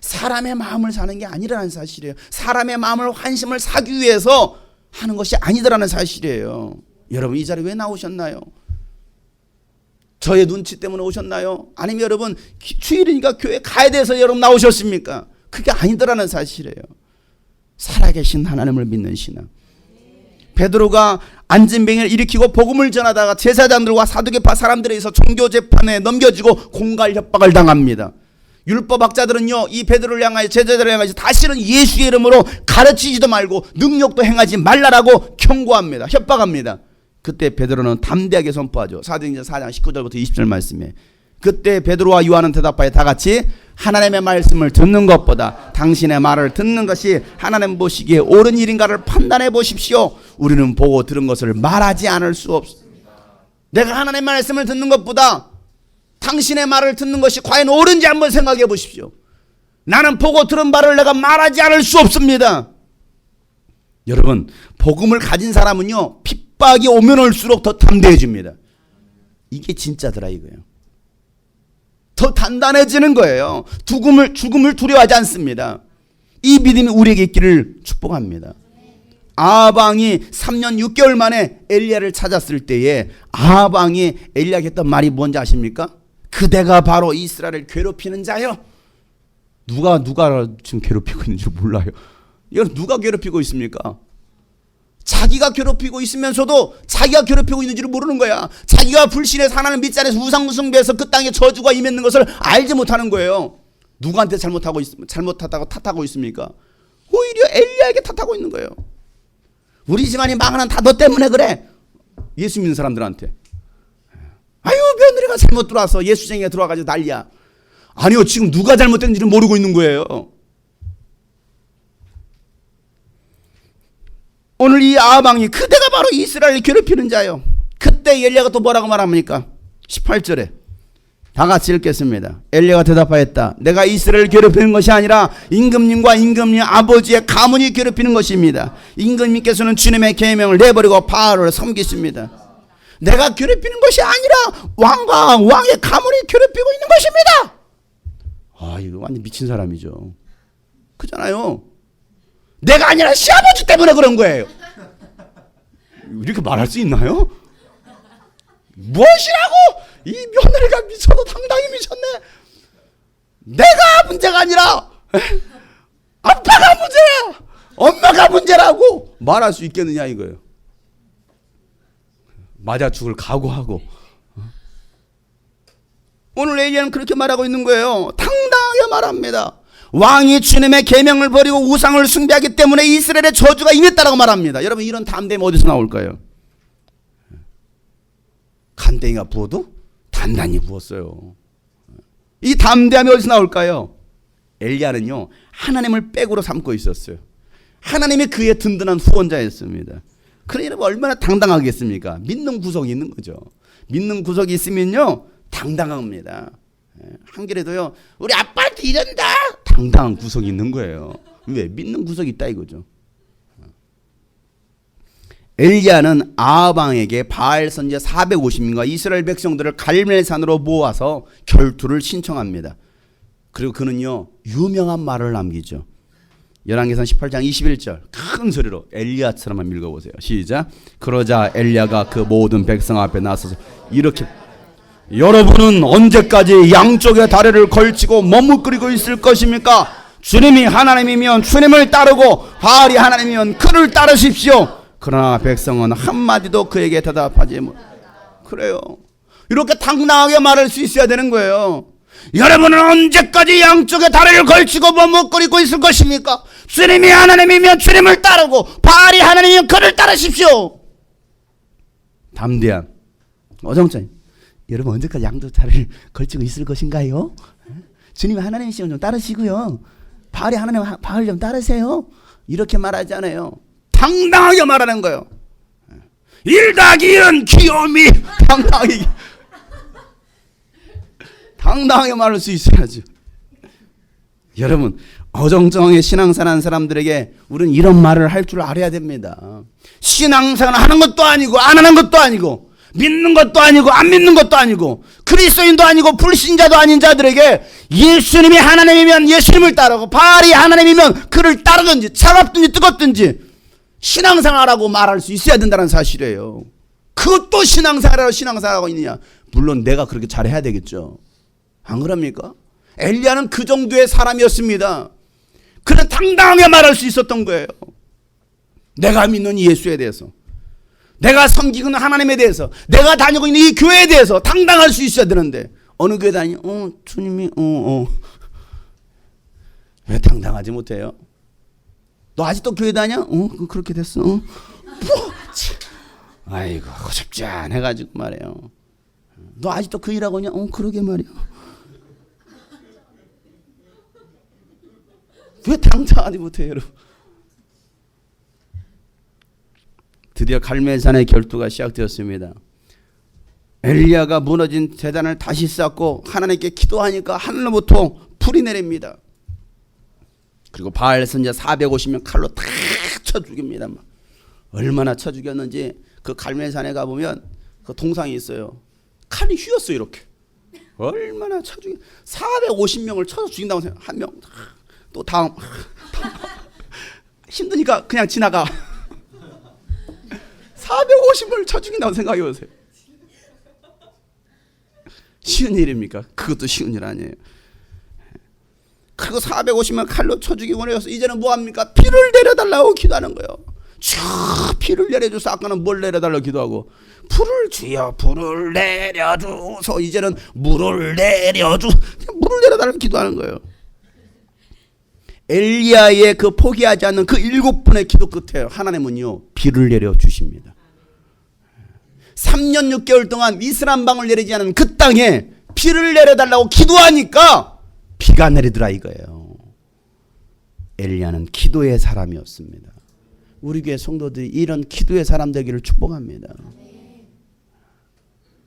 사람의 마음을 사는 게 아니라는 사실이에요. 사람의 마음을 환심을 사기 위해서 하는 것이 아니더라는 사실이에요. 여러분, 이 자리에 왜 나오셨나요? 저의 눈치 때문에 오셨나요? 아니면 여러분 주일이니까 교회 가야 돼서 여러분 나오셨습니까? 그게 아니더라는 사실이에요. 살아계신 하나님을 믿는 신앙. 베드로가 안진뱅이를 일으키고 복음을 전하다가 제사장들과 사두개파 사람들에 의해서 종교 재판에 넘겨지고 공갈 협박을 당합니다. 율법학자들은요, 이 베드로를 향하여, 제자들을 향하여 다시는 예수의 이름으로 가르치지도 말고 능력도 행하지 말라라고 경고합니다. 협박합니다. 그때 베드로는 담대하게 선포하죠. 사도행전 4장 19절부터 20절 말씀에 그때 베드로와 요한은 대답하여 다 같이 하나님의 말씀을 듣는 것보다 당신의 말을 듣는 것이 하나님 보시기에 옳은 일인가를 판단해 보십시오. 우리는 보고 들은 것을 말하지 않을 수 없습니다. 내가 하나님의 말씀을 듣는 것보다 당신의 말을 듣는 것이 과연 옳은지 한번 생각해 보십시오. 나는 보고 들은 말을 내가 말하지 않을 수 없습니다. 여러분, 복음을 가진 사람은요, 핍박이 오면 올수록 더 담대해집니다. 이게 진짜더라 이거예요. 더 단단해지는 거예요. 죽음을 두려워하지 않습니다. 이 믿음이 우리에게 있기를 축복합니다. 아하방이 3년 6개월 만에 엘리야를 찾았을 때에 아하방이 엘리야에게 했던 말이 뭔지 아십니까? 그대가 바로 이스라엘을 괴롭히는 자요. 누가 지금 괴롭히고 있는지 몰라요. 이걸 누가 괴롭히고 있습니까? 자기가 괴롭히고 있으면서도 자기가 괴롭히고 있는지를 모르는 거야. 자기가 불신해서 하나님 믿지 않아서 우상 숭배해서 그 땅에 저주가 임했는 것을 알지 못하는 거예요. 누구한테 잘못하다고 탓하고 있습니까? 오히려 엘리야에게 탓하고 있는 거예요. 우리 집안이 망하는 다 너 때문에 그래. 예수 믿는 사람들한테. 아유, 며느리가 잘못 들어와서 예수쟁이가 들어와가지고 난리야. 아니요, 지금 누가 잘못됐는지를 모르고 있는 거예요. 오늘 이 아하방이 그대가 바로 이스라엘을 괴롭히는 자요. 그때 엘리야가 또 뭐라고 말합니까? 18절에 다 같이 읽겠습니다. 엘리야가 대답하였다. 내가 이스라엘을 괴롭히는 것이 아니라 임금님과 임금님 아버지의 가문이 괴롭히는 것입니다. 임금님께서는 주님의 계명을 내버리고 바알을 섬기십니다. 내가 괴롭히는 것이 아니라 왕과 왕의 가문이 괴롭히고 있는 것입니다. 아, 이거 완전 미친 사람이죠. 그잖아요. 내가 아니라 시아버지 때문에 그런 거예요. 이렇게 말할 수 있나요? 무엇이라고? 이 며느리가 미쳐도 당당히 미쳤네. 내가 문제가 아니라 아빠가 문제야, 엄마가 문제라고 말할 수 있겠느냐 이거예요. 맞아 죽을 각오하고. 오늘 엘리야는 그렇게 말하고 있는 거예요. 당당하게 말합니다. 왕이 주님의 계명을 버리고 우상을 숭배하기 때문에 이스라엘의 저주가 임했다라고 말합니다. 여러분, 이런 담대함이 어디서 나올까요? 간땡이가 부어도 단단히 부었어요. 이 담대함이 어디서 나올까요? 엘리야는요, 하나님을 백으로 삼고 있었어요. 하나님이 그의 든든한 후원자였습니다. 그러니 여러분, 얼마나 당당하겠습니까? 믿는 구석이 있는 거죠. 믿는 구석이 있으면요, 당당합니다. 한겨레도요, 우리 아빠한테 이런다, 당당한 구석이 있는 거예요. 왜? 믿는 구석이 있다 이거죠. 엘리야는 아하방에게 바알 선지자 450명과 이스라엘 백성들을 갈멜산으로 모아서 결투를 신청합니다. 그리고 그는요, 유명한 말을 남기죠. 열왕기상 18장 21절 큰 소리로 엘리야처럼 한번 읽어보세요. 시작. 그러자 엘리야가 그 모든 백성 앞에 나서서 이렇게, 여러분은 언제까지 양쪽의 다리를 걸치고 머뭇거리고 있을 것입니까? 주님이 하나님이면 주님을 따르고 바알이 하나님이면 그를 따르십시오. 그러나 백성은 한마디도 그에게 대답하지 못. 그래요. 이렇게 당당하게 말할 수 있어야 되는 거예요. 여러분은 언제까지 양쪽의 다리를 걸치고 머뭇거리고 있을 것입니까? 주님이 하나님이면 주님을 따르고 바알이 하나님이면 그를 따르십시오. 담대한 어정쩡. 여러분, 언제까지 양쪽 다리를 걸치고 있을 것인가요? 주님이 하나님이시면 좀 따르시고요, 바알이 하나님, 바알 좀 따르세요. 이렇게 말하잖아요. 당당하게 말하는 거예요. 1+1은 귀요미. 당당하게 말할 수 있어야죠. 여러분, 어정쩡하게 신앙생활하는 사람들에게 우리는 이런 말을 할 줄 알아야 됩니다. 신앙생활 하는 것도 아니고 안 하는 것도 아니고 믿는 것도 아니고 안 믿는 것도 아니고 그리스도인도 아니고 불신자도 아닌 자들에게 예수님이 하나님이면 예수님을 따르고 바알이 하나님이면 그를 따르든지 차갑든지 뜨겁든지 신앙생활하고 말할 수 있어야 된다는 사실이에요. 그것도 신앙생활하고 있느냐? 물론 내가 그렇게 잘해야 되겠죠. 안 그럽니까? 엘리야는 그 정도의 사람이었습니다. 그는 당당하게 말할 수 있었던 거예요. 내가 믿는 예수에 대해서, 내가 섬기는 하나님에 대해서, 내가 다니고 있는 이 교회에 대해서 당당할 수 있어야 되는데, 어느 교회 다니? 주님이 왜 당당하지 못해요? 너 아직도 교회 다녀? 그렇게 됐어. 아이고, 쉽지 않아 가지고 말이에요. 너 아직도 그 일하고 있냐? 그러게 말이야. 왜 당당하지 못해요, 여러분? 드디어 갈멜산의 결투가 시작되었습니다. 엘리야가 무너진 제단을 다시 쌓고 하나님께 기도하니까 하늘로부터 불이 내립니다. 그리고 바알 선지자 450명 칼로 다 쳐 죽입니다. 막. 얼마나 쳐 죽였는지 그 갈멜산에 가보면 그 동상이 있어요. 칼이 휘었어요. 이렇게. 얼마나 쳐 죽여. 450명을 쳐서 죽인다고 생각. 한 명. 또 다음. 힘드니까 그냥 지나가. 450을 쳐 죽인다고 생각해 보세요. 쉬운 일입니까? 그것도 쉬운 일 아니에요. 그리고 450명 칼로 쳐 죽이고 나서 이제는 뭐합니까? 피를 내려달라고 기도하는 거예요. 쭉 피를 내려줘서 아까는 뭘 내려달라고 기도하고 불을 주여 불을 내려주소 이제는 물을 내려주 물을 내려달라고 기도하는 거예요. 엘리야의 그 포기하지 않는 그 7번의 기도 끝에 하나님은요 비를 내려주십니다. 3년 6개월 동안 이슬 한 방울 내리지 않은 그 땅에 비를 내려달라고 기도하니까 비가 내리더라 이거예요. 엘리야는 기도의 사람이었습니다. 우리 교회 성도들이 이런 기도의 사람 되기를 축복합니다.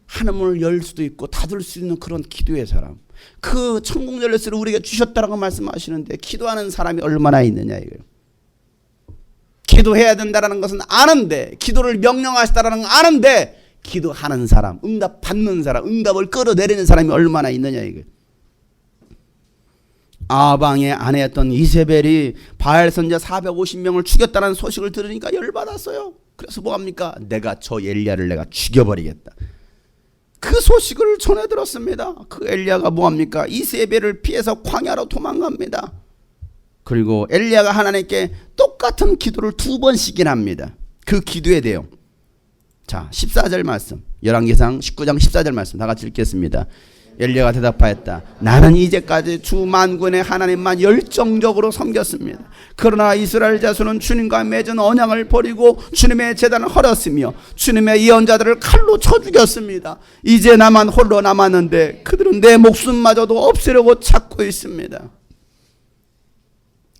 하늘문을 열 수도 있고 닫을 수 있는 그런 기도의 사람. 그 천국 열쇠를 우리에게 주셨다라고 말씀하시는데 기도하는 사람이 얼마나 있느냐 이거예요. 기도해야 된다는 것은 아는데 기도를 명령하시다라는 건 아는데 기도하는 사람, 응답 받는 사람, 응답을 끌어내리는 사람이 얼마나 있느냐 이거예요. 아방의 아내였던 이세벨이 바알 선지자 450명을 죽였다는 소식을 들으니까 열받았어요. 그래서 뭐합니까? 내가 저 엘리야를 내가 죽여버리겠다. 그 소식을 전해 들었습니다. 그 엘리야가 뭐합니까? 이세벨을 피해서 광야로 도망갑니다. 그리고 엘리야가 하나님께 똑같은 기도를 2번씩이나 합니다. 그 기도에 대해 자 14절 말씀 열왕기상 19장 14절 말씀 다 같이 읽겠습니다. 엘리야가 대답하였다. 나는 이제까지 주 만군의 하나님만 열정적으로 섬겼습니다. 그러나 이스라엘 자손은 주님과 맺은 언약을 버리고 주님의 제단을 헐었으며 주님의 예언자들을 칼로 쳐 죽였습니다. 이제 나만 홀로 남았는데 그들은 내 목숨마저도 없애려고 찾고 있습니다.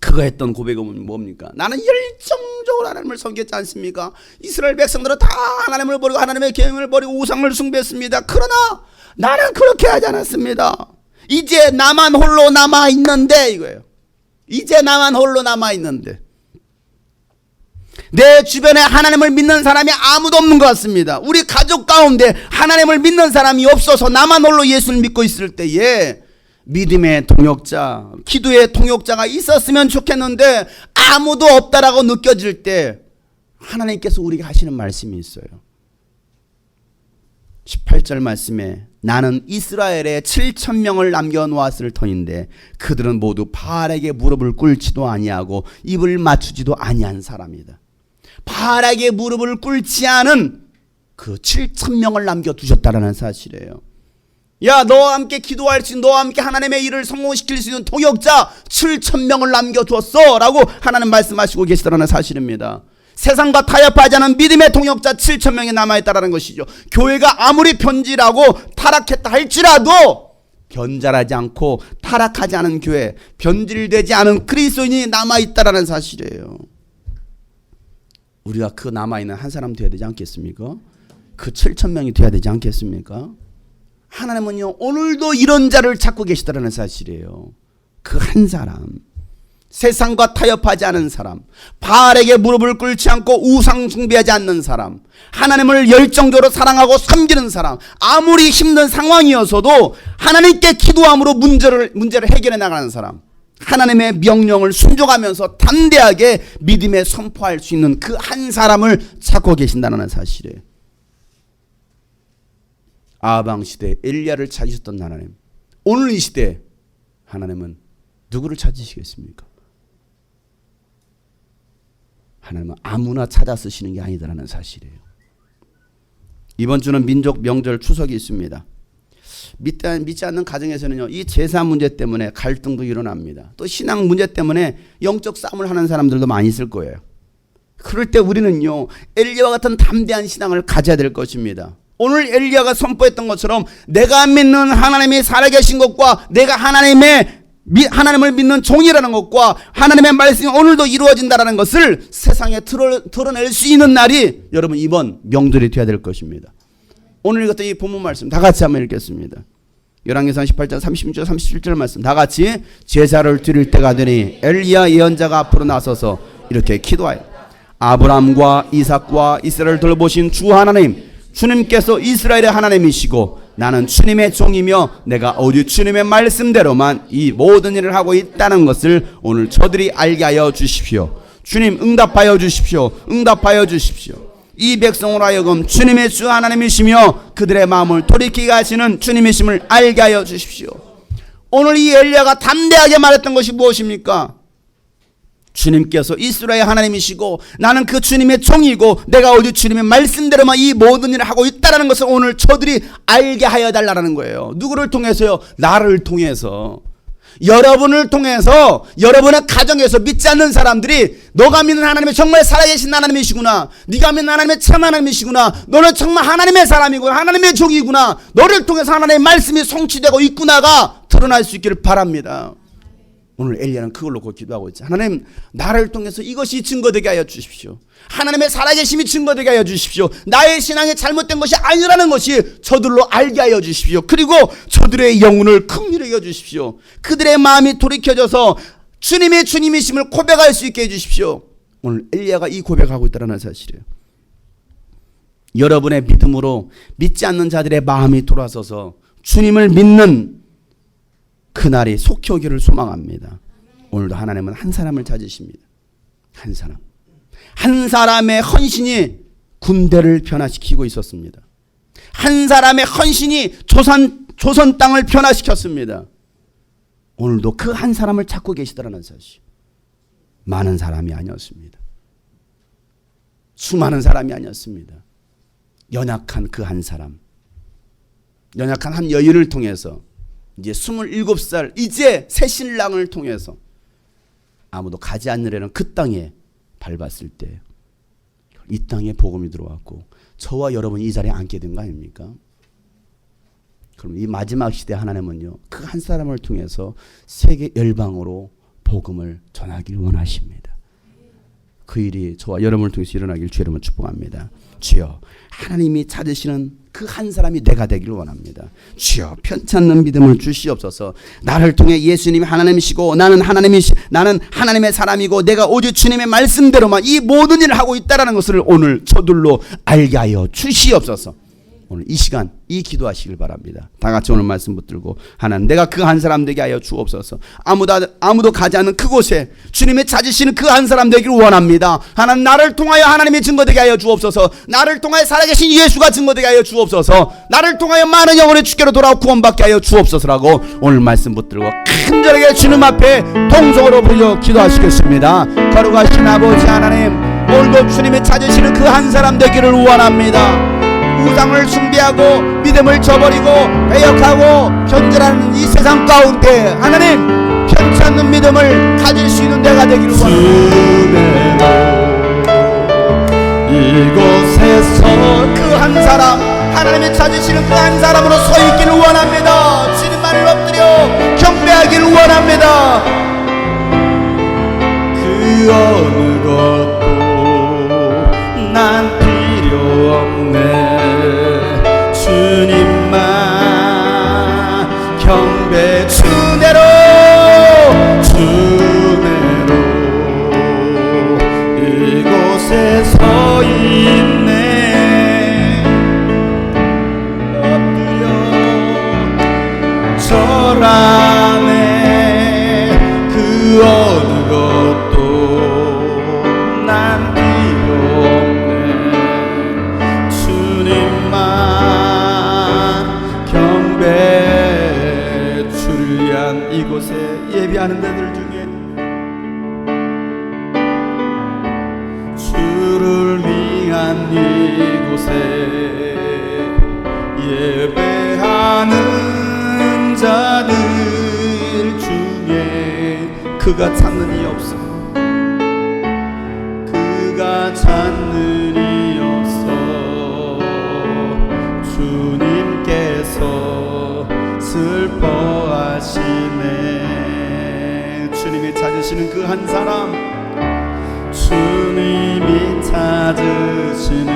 그가 했던 고백은 뭡니까? 나는 열정적으로 하나님을 섬겼지 않습니까? 이스라엘 백성들은 다 하나님을 버리고 하나님의 계명을 버리고 우상을 숭배했습니다. 그러나 나는 그렇게 하지 않았습니다. 이제 나만 홀로 남아있는데 이거예요. 이제 나만 홀로 남아있는데 내 주변에 하나님을 믿는 사람이 아무도 없는 것 같습니다. 우리 가족 가운데 하나님을 믿는 사람이 없어서 나만 홀로 예수를 믿고 있을 때에 믿음의 동역자, 기도의 동역자가 있었으면 좋겠는데 아무도 없다라고 느껴질 때 하나님께서 우리에게 하시는 말씀이 있어요. 18절 말씀에 나는 이스라엘에 7,000명을 남겨놓았을 터인데 그들은 모두 바알에게 무릎을 꿇지도 아니하고 입을 맞추지도 아니한 사람이다. 바알에게 무릎을 꿇지 않은 그 7,000명을 남겨두셨다라는 사실이에요. 야, 너와 함께 기도할 수 있는, 너와 함께 하나님의 일을 성공시킬 수 있는 동역자 7,000명을 남겨두었어 라고 하나님 말씀하시고 계시다는 사실입니다. 세상과 타협하지 않은 믿음의 동역자 7,000명이 남아있다는 것이죠. 교회가 아무리 변질하고 타락했다 할지라도 변절하지 않고 타락하지 않은 교회, 변질되지 않은 그리스도인이 남아있다는 사실이에요. 우리가 그 남아있는 한 사람 되어야 되지 않겠습니까? 그 7,000명이 되어야 되지 않겠습니까? 하나님은요 오늘도 이런 자를 찾고 계시다는 사실이에요. 그 한 사람, 세상과 타협하지 않은 사람, 바알에게 무릎을 꿇지 않고 우상 숭배하지 않는 사람, 하나님을 열정적으로 사랑하고 섬기는 사람, 아무리 힘든 상황이어서도 하나님께 기도함으로 문제를 해결해 나가는 사람, 하나님의 명령을 순종하면서 담대하게 믿음에 선포할 수 있는 그 한 사람을 찾고 계신다는 사실이에요. 아방 시대 엘리야를 찾으셨던 하나님, 오늘 이 시대 하나님은 누구를 찾으시겠습니까? 하나님은 아무나 찾아 쓰시는 게 아니다라는 사실이에요. 이번 주는 민족 명절 추석이 있습니다. 믿지 않는 가정에서는요, 이 제사 문제 때문에 갈등도 일어납니다. 또 신앙 문제 때문에 영적 싸움을 하는 사람들도 많이 있을 거예요. 그럴 때 우리는요, 엘리야와 같은 담대한 신앙을 가져야 될 것입니다. 오늘 엘리야가 선포했던 것처럼 내가 믿는 하나님이 살아계신 것과 내가 하나님을 믿는 종이라는 것과 하나님의 말씀이 오늘도 이루어진다는 것을 세상에 드러낼 수 있는 날이 여러분 이번 명절이 되어야 될 것입니다. 오늘 읽었던 이 본문 말씀 다 같이 한번 읽겠습니다. 열왕기상 18장 36절 37절 말씀 다 같이 제사를 드릴 때가 되니 엘리야 예언자가 앞으로 나서서 이렇게 기도하여 아브람과 이삭과 이스라엘을 돌보신 주 하나님 주님께서 이스라엘의 하나님이시고 나는 주님의 종이며 내가 오직 주님의 말씀대로만 이 모든 일을 하고 있다는 것을 오늘 저들이 알게 하여 주십시오. 주님 응답하여 주십시오. 응답하여 주십시오. 이 백성으로 하여금 주님의 주 하나님이시며 그들의 마음을 돌이키게 하시는 주님이심을 알게 하여 주십시오. 오늘 이 엘리야가 담대하게 말했던 것이 무엇입니까? 주님께서 이스라엘 하나님이시고 나는 그 주님의 종이고 내가 오직 주님의 말씀대로만 이 모든 일을 하고 있다는 것을 오늘 저들이 알게 하여 달라는 거예요. 누구를 통해서요? 나를 통해서. 여러분을 통해서 여러분의 가정에서 믿지 않는 사람들이 너가 믿는 하나님이 정말 살아계신 하나님이시구나, 네가 믿는 하나님의 참 하나님이시구나, 너는 정말 하나님의 사람이구나, 하나님의 종이구나, 너를 통해서 하나님의 말씀이 성취되고 있구나가 드러날 수 있기를 바랍니다. 오늘 엘리야는 그걸 놓고 기도하고 있죠. 하나님 나를 통해서 이것이 증거되게 하여 주십시오. 하나님의 살아계심이 증거되게 하여 주십시오. 나의 신앙이 잘못된 것이 아니라는 것이 저들로 알게 하여 주십시오. 그리고 저들의 영혼을 긍휼히 여겨 주십시오. 그들의 마음이 돌이켜져서 주님의 주님이심을 고백할 수 있게 해주십시오. 오늘 엘리야가 이 고백하고 있다는 사실이에요. 여러분의 믿음으로 믿지 않는 자들의 마음이 돌아서서 주님을 믿는 그날이 속히 오기를 소망합니다. 오늘도 하나님은 한 사람을 찾으십니다. 한 사람. 한 사람의 헌신이 군대를 변화시키고 있었습니다. 한 사람의 헌신이 조선 땅을 변화시켰습니다. 오늘도 그 한 사람을 찾고 계시다라는 사실. 많은 사람이 아니었습니다. 수많은 사람이 아니었습니다. 연약한 그 한 사람. 연약한 한 여인을 통해서 이제 27살 이제 새 신랑을 통해서 아무도 가지 않으려는 그 땅에 밟았을 때 이 땅에 복음이 들어왔고 저와 여러분이 이 자리에 앉게 된 거 아닙니까? 그럼 이 마지막 시대 하나님은요 그 한 사람을 통해서 세계 열방으로 복음을 전하길 원하십니다. 그 일이 저와 여러분을 통해서 일어나길 주의 이름으로 축복합니다. 주여 하나님이 찾으시는 그 한 사람이 내가 되기를 원합니다. 주여 편찮는 믿음을 주시옵소서. 나를 통해 예수님이 하나님이시고 나는 하나님의 사람이고 내가 오직 주님의 말씀대로만 이 모든 일을 하고 있다는 것을 오늘 저들로 알게 하여 주시옵소서. 오늘 이 시간 이 기도하시길 바랍니다. 다 같이 오늘 말씀 붙들고 하나님 내가 그 한 사람 되게 하여 주옵소서. 아무도 가지 않는 그곳에 주님의 찾으시는 그 한 사람 되기를 원합니다. 하나님 나를 통하여 하나님이 증거되게 하여 주옵소서. 나를 통하여 살아계신 예수가 증거되게 하여 주옵소서. 나를 통하여 많은 영혼의 주께로 돌아오 구원받게 하여 주옵소서라고 오늘 말씀 붙들고 간절하게 주님 앞에 통성으로 부르려 기도하시겠습니다. 거룩하신 아버지 하나님 오늘도 주님이 찾으시는 그 한 사람 되기를 원합니다. 우상을 숭배하고 믿음을 저버리고 배역하고 변절하는 이 세상 가운데 하나님 편치 않는 믿음을 가질 수 있는 내가 되기를 원합니다. 이곳에서 그 한 사람 하나님이 찾으시는 그 한 사람으로 서 있기를 원합니다. 주님만을 엎드려 경배하기를 원합니다. 그 어느 것도 난 필요 없네. 주님만 경배 주대로 이곳에 서 있네. 엎드려 절하네. 그 어느 것도 난 필요 없네. 주님만 주를 위한 이곳에 예배하는 데들 중에 주를 위한 이곳에 예배하는 자들 중에 그가 찾는 이 없어. 그가 찾는 이 없어. 주님께서 슬퍼하시네. 주님이 찾으시는 그 한 사람, 주님이 찾으시는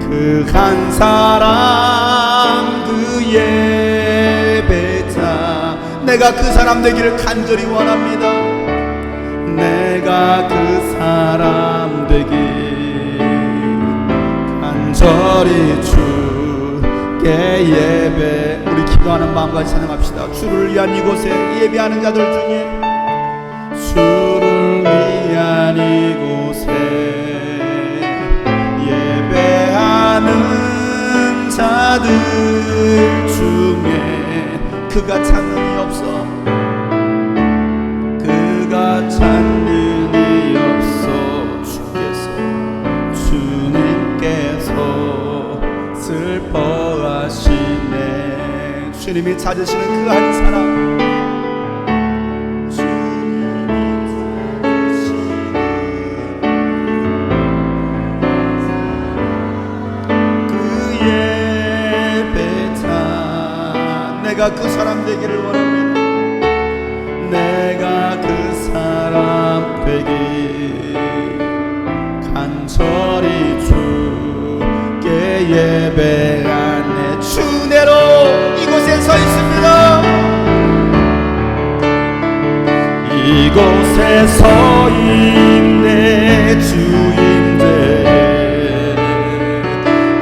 그 한 사람, 그의 내가 그 사람 되기를 간절히 원합니다. 내가 그 사람 되기 간절히 주께 예배. 우리 기도하는 마음과 찬양합시다. 주를 위한 이곳에 예배하는 자들 중에, 주를 위한 이곳에 예배하는 자들 중에 그가 찾는 이 없어, 그가 찾는 이 없어. 주님께서 슬퍼하시네. 주님이 찾으시는 그 한 사람, 내가 그 사람 되기를 원합니다. 내가 그 사람 되기 간절히 주께 예배하네. 주내로 이곳에 서 있습니다. 이곳에 서 있네. 주인들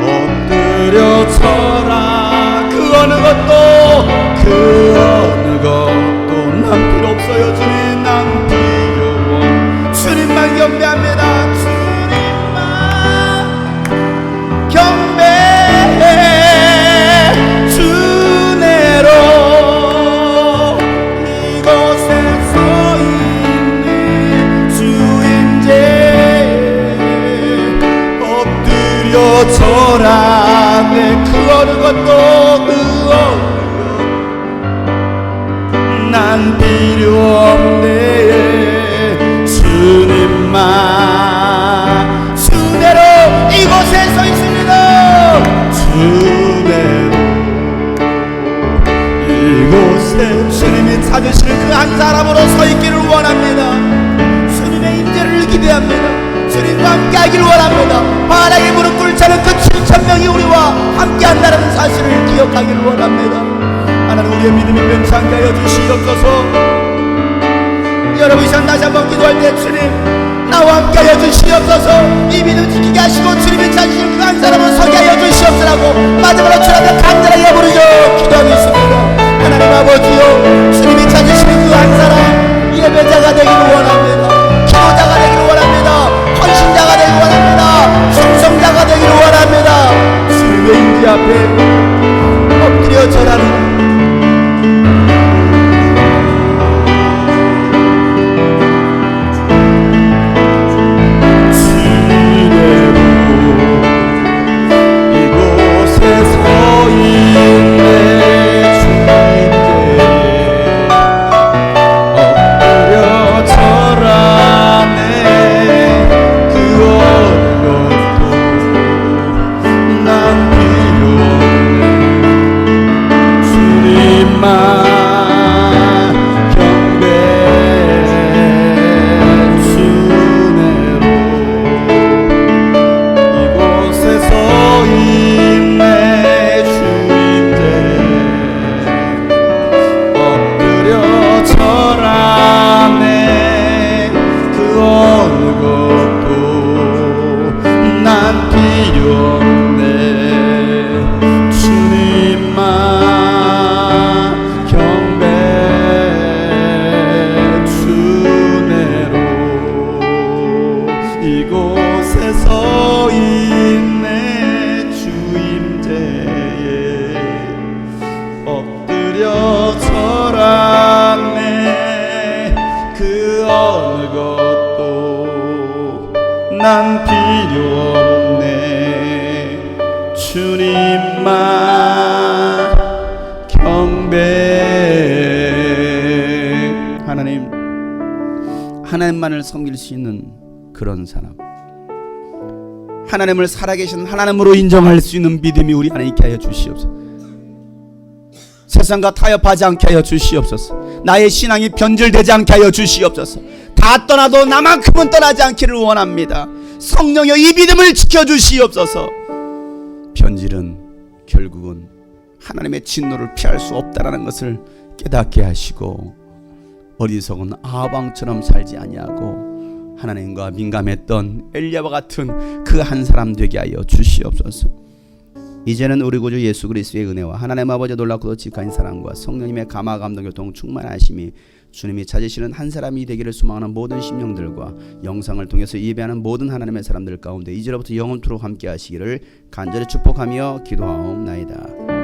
엎드려 절하. 그 어느 것도 난 필요 없어요. 주님, 난 필요 없. 주님만 경배합니다. 주님만 경배해. 주내로 이곳에 서 있는 주인제 엎드려 절하네. 그 어느 것도 난 필요 없네. 주님만 주내로 이곳에 서 있습니다. 주내로 이곳에 주님이 찾으시는 그 한 사람으로 서 있기를 원합니다. 주님의 임재를 기대합니다. 주님과 함께 하기를 원합니다. 바라게 무릎 꿇자는 그 7,000명이 우리와 함께 한다는 사실을 기억하기를 원합니다. 하나님, 우리의 믿음이 맹창케 하여 주시옵소서. 여러분, 이 시간 다시 한번 기도할 때 주님 나와 함께 하여 주시옵소서. 이 믿음 지키게 하시고 주님이 찾으신 그 한 사람을 서게 하여 주시옵소서라고 마지막으로 주 앞에 간절하게 부르짖어 기도하겠습니다. 하나님 아버지요, 주님이 찾으시는 그 한 사람 예배자가 되기를 원합니다. 기도자가 되기를 원합니다. 헌신자가 되기를 원합니다. 충성자가 되기를 원합니다. 주님의 임재 앞에 엎드려 절하는 난 필요 없네. 주님만 경배. 하나님만을 섬길 수 있는 그런 사람, 하나님을 살아계신 하나님으로 인정할 수 있는 믿음이 우리 안에 있게 하여 주시옵소서. 세상과 타협하지 않게 하여 주시옵소서. 나의 신앙이 변질되지 않게 하여 주시옵소서. 다 떠나도 나만큼은 떠나지 않기를 원합니다. 성령여, 이 믿음을 지켜주시옵소서. 변질은 결국은 하나님의 진노를 피할 수 없다라는 것을 깨닫게 하시고 어리석은 아방처럼 살지 아니하고 하나님과 민감했던 엘리야와 같은 그 한 사람 되게 하여 주시옵소서. 이제는 우리 구주 예수 그리스도의 은혜와 하나님 아버지의 놀랍고도 직하신 사랑과 성령님의 감화 감동 교통 충만하심이 주님이 찾으시는 한 사람이 되기를 소망하는 모든 심령들과 영상을 통해서 예배하는 모든 하나님의 사람들 가운데 이제로부터 영원토록 함께 하시기를 간절히 축복하며 기도하옵나이다.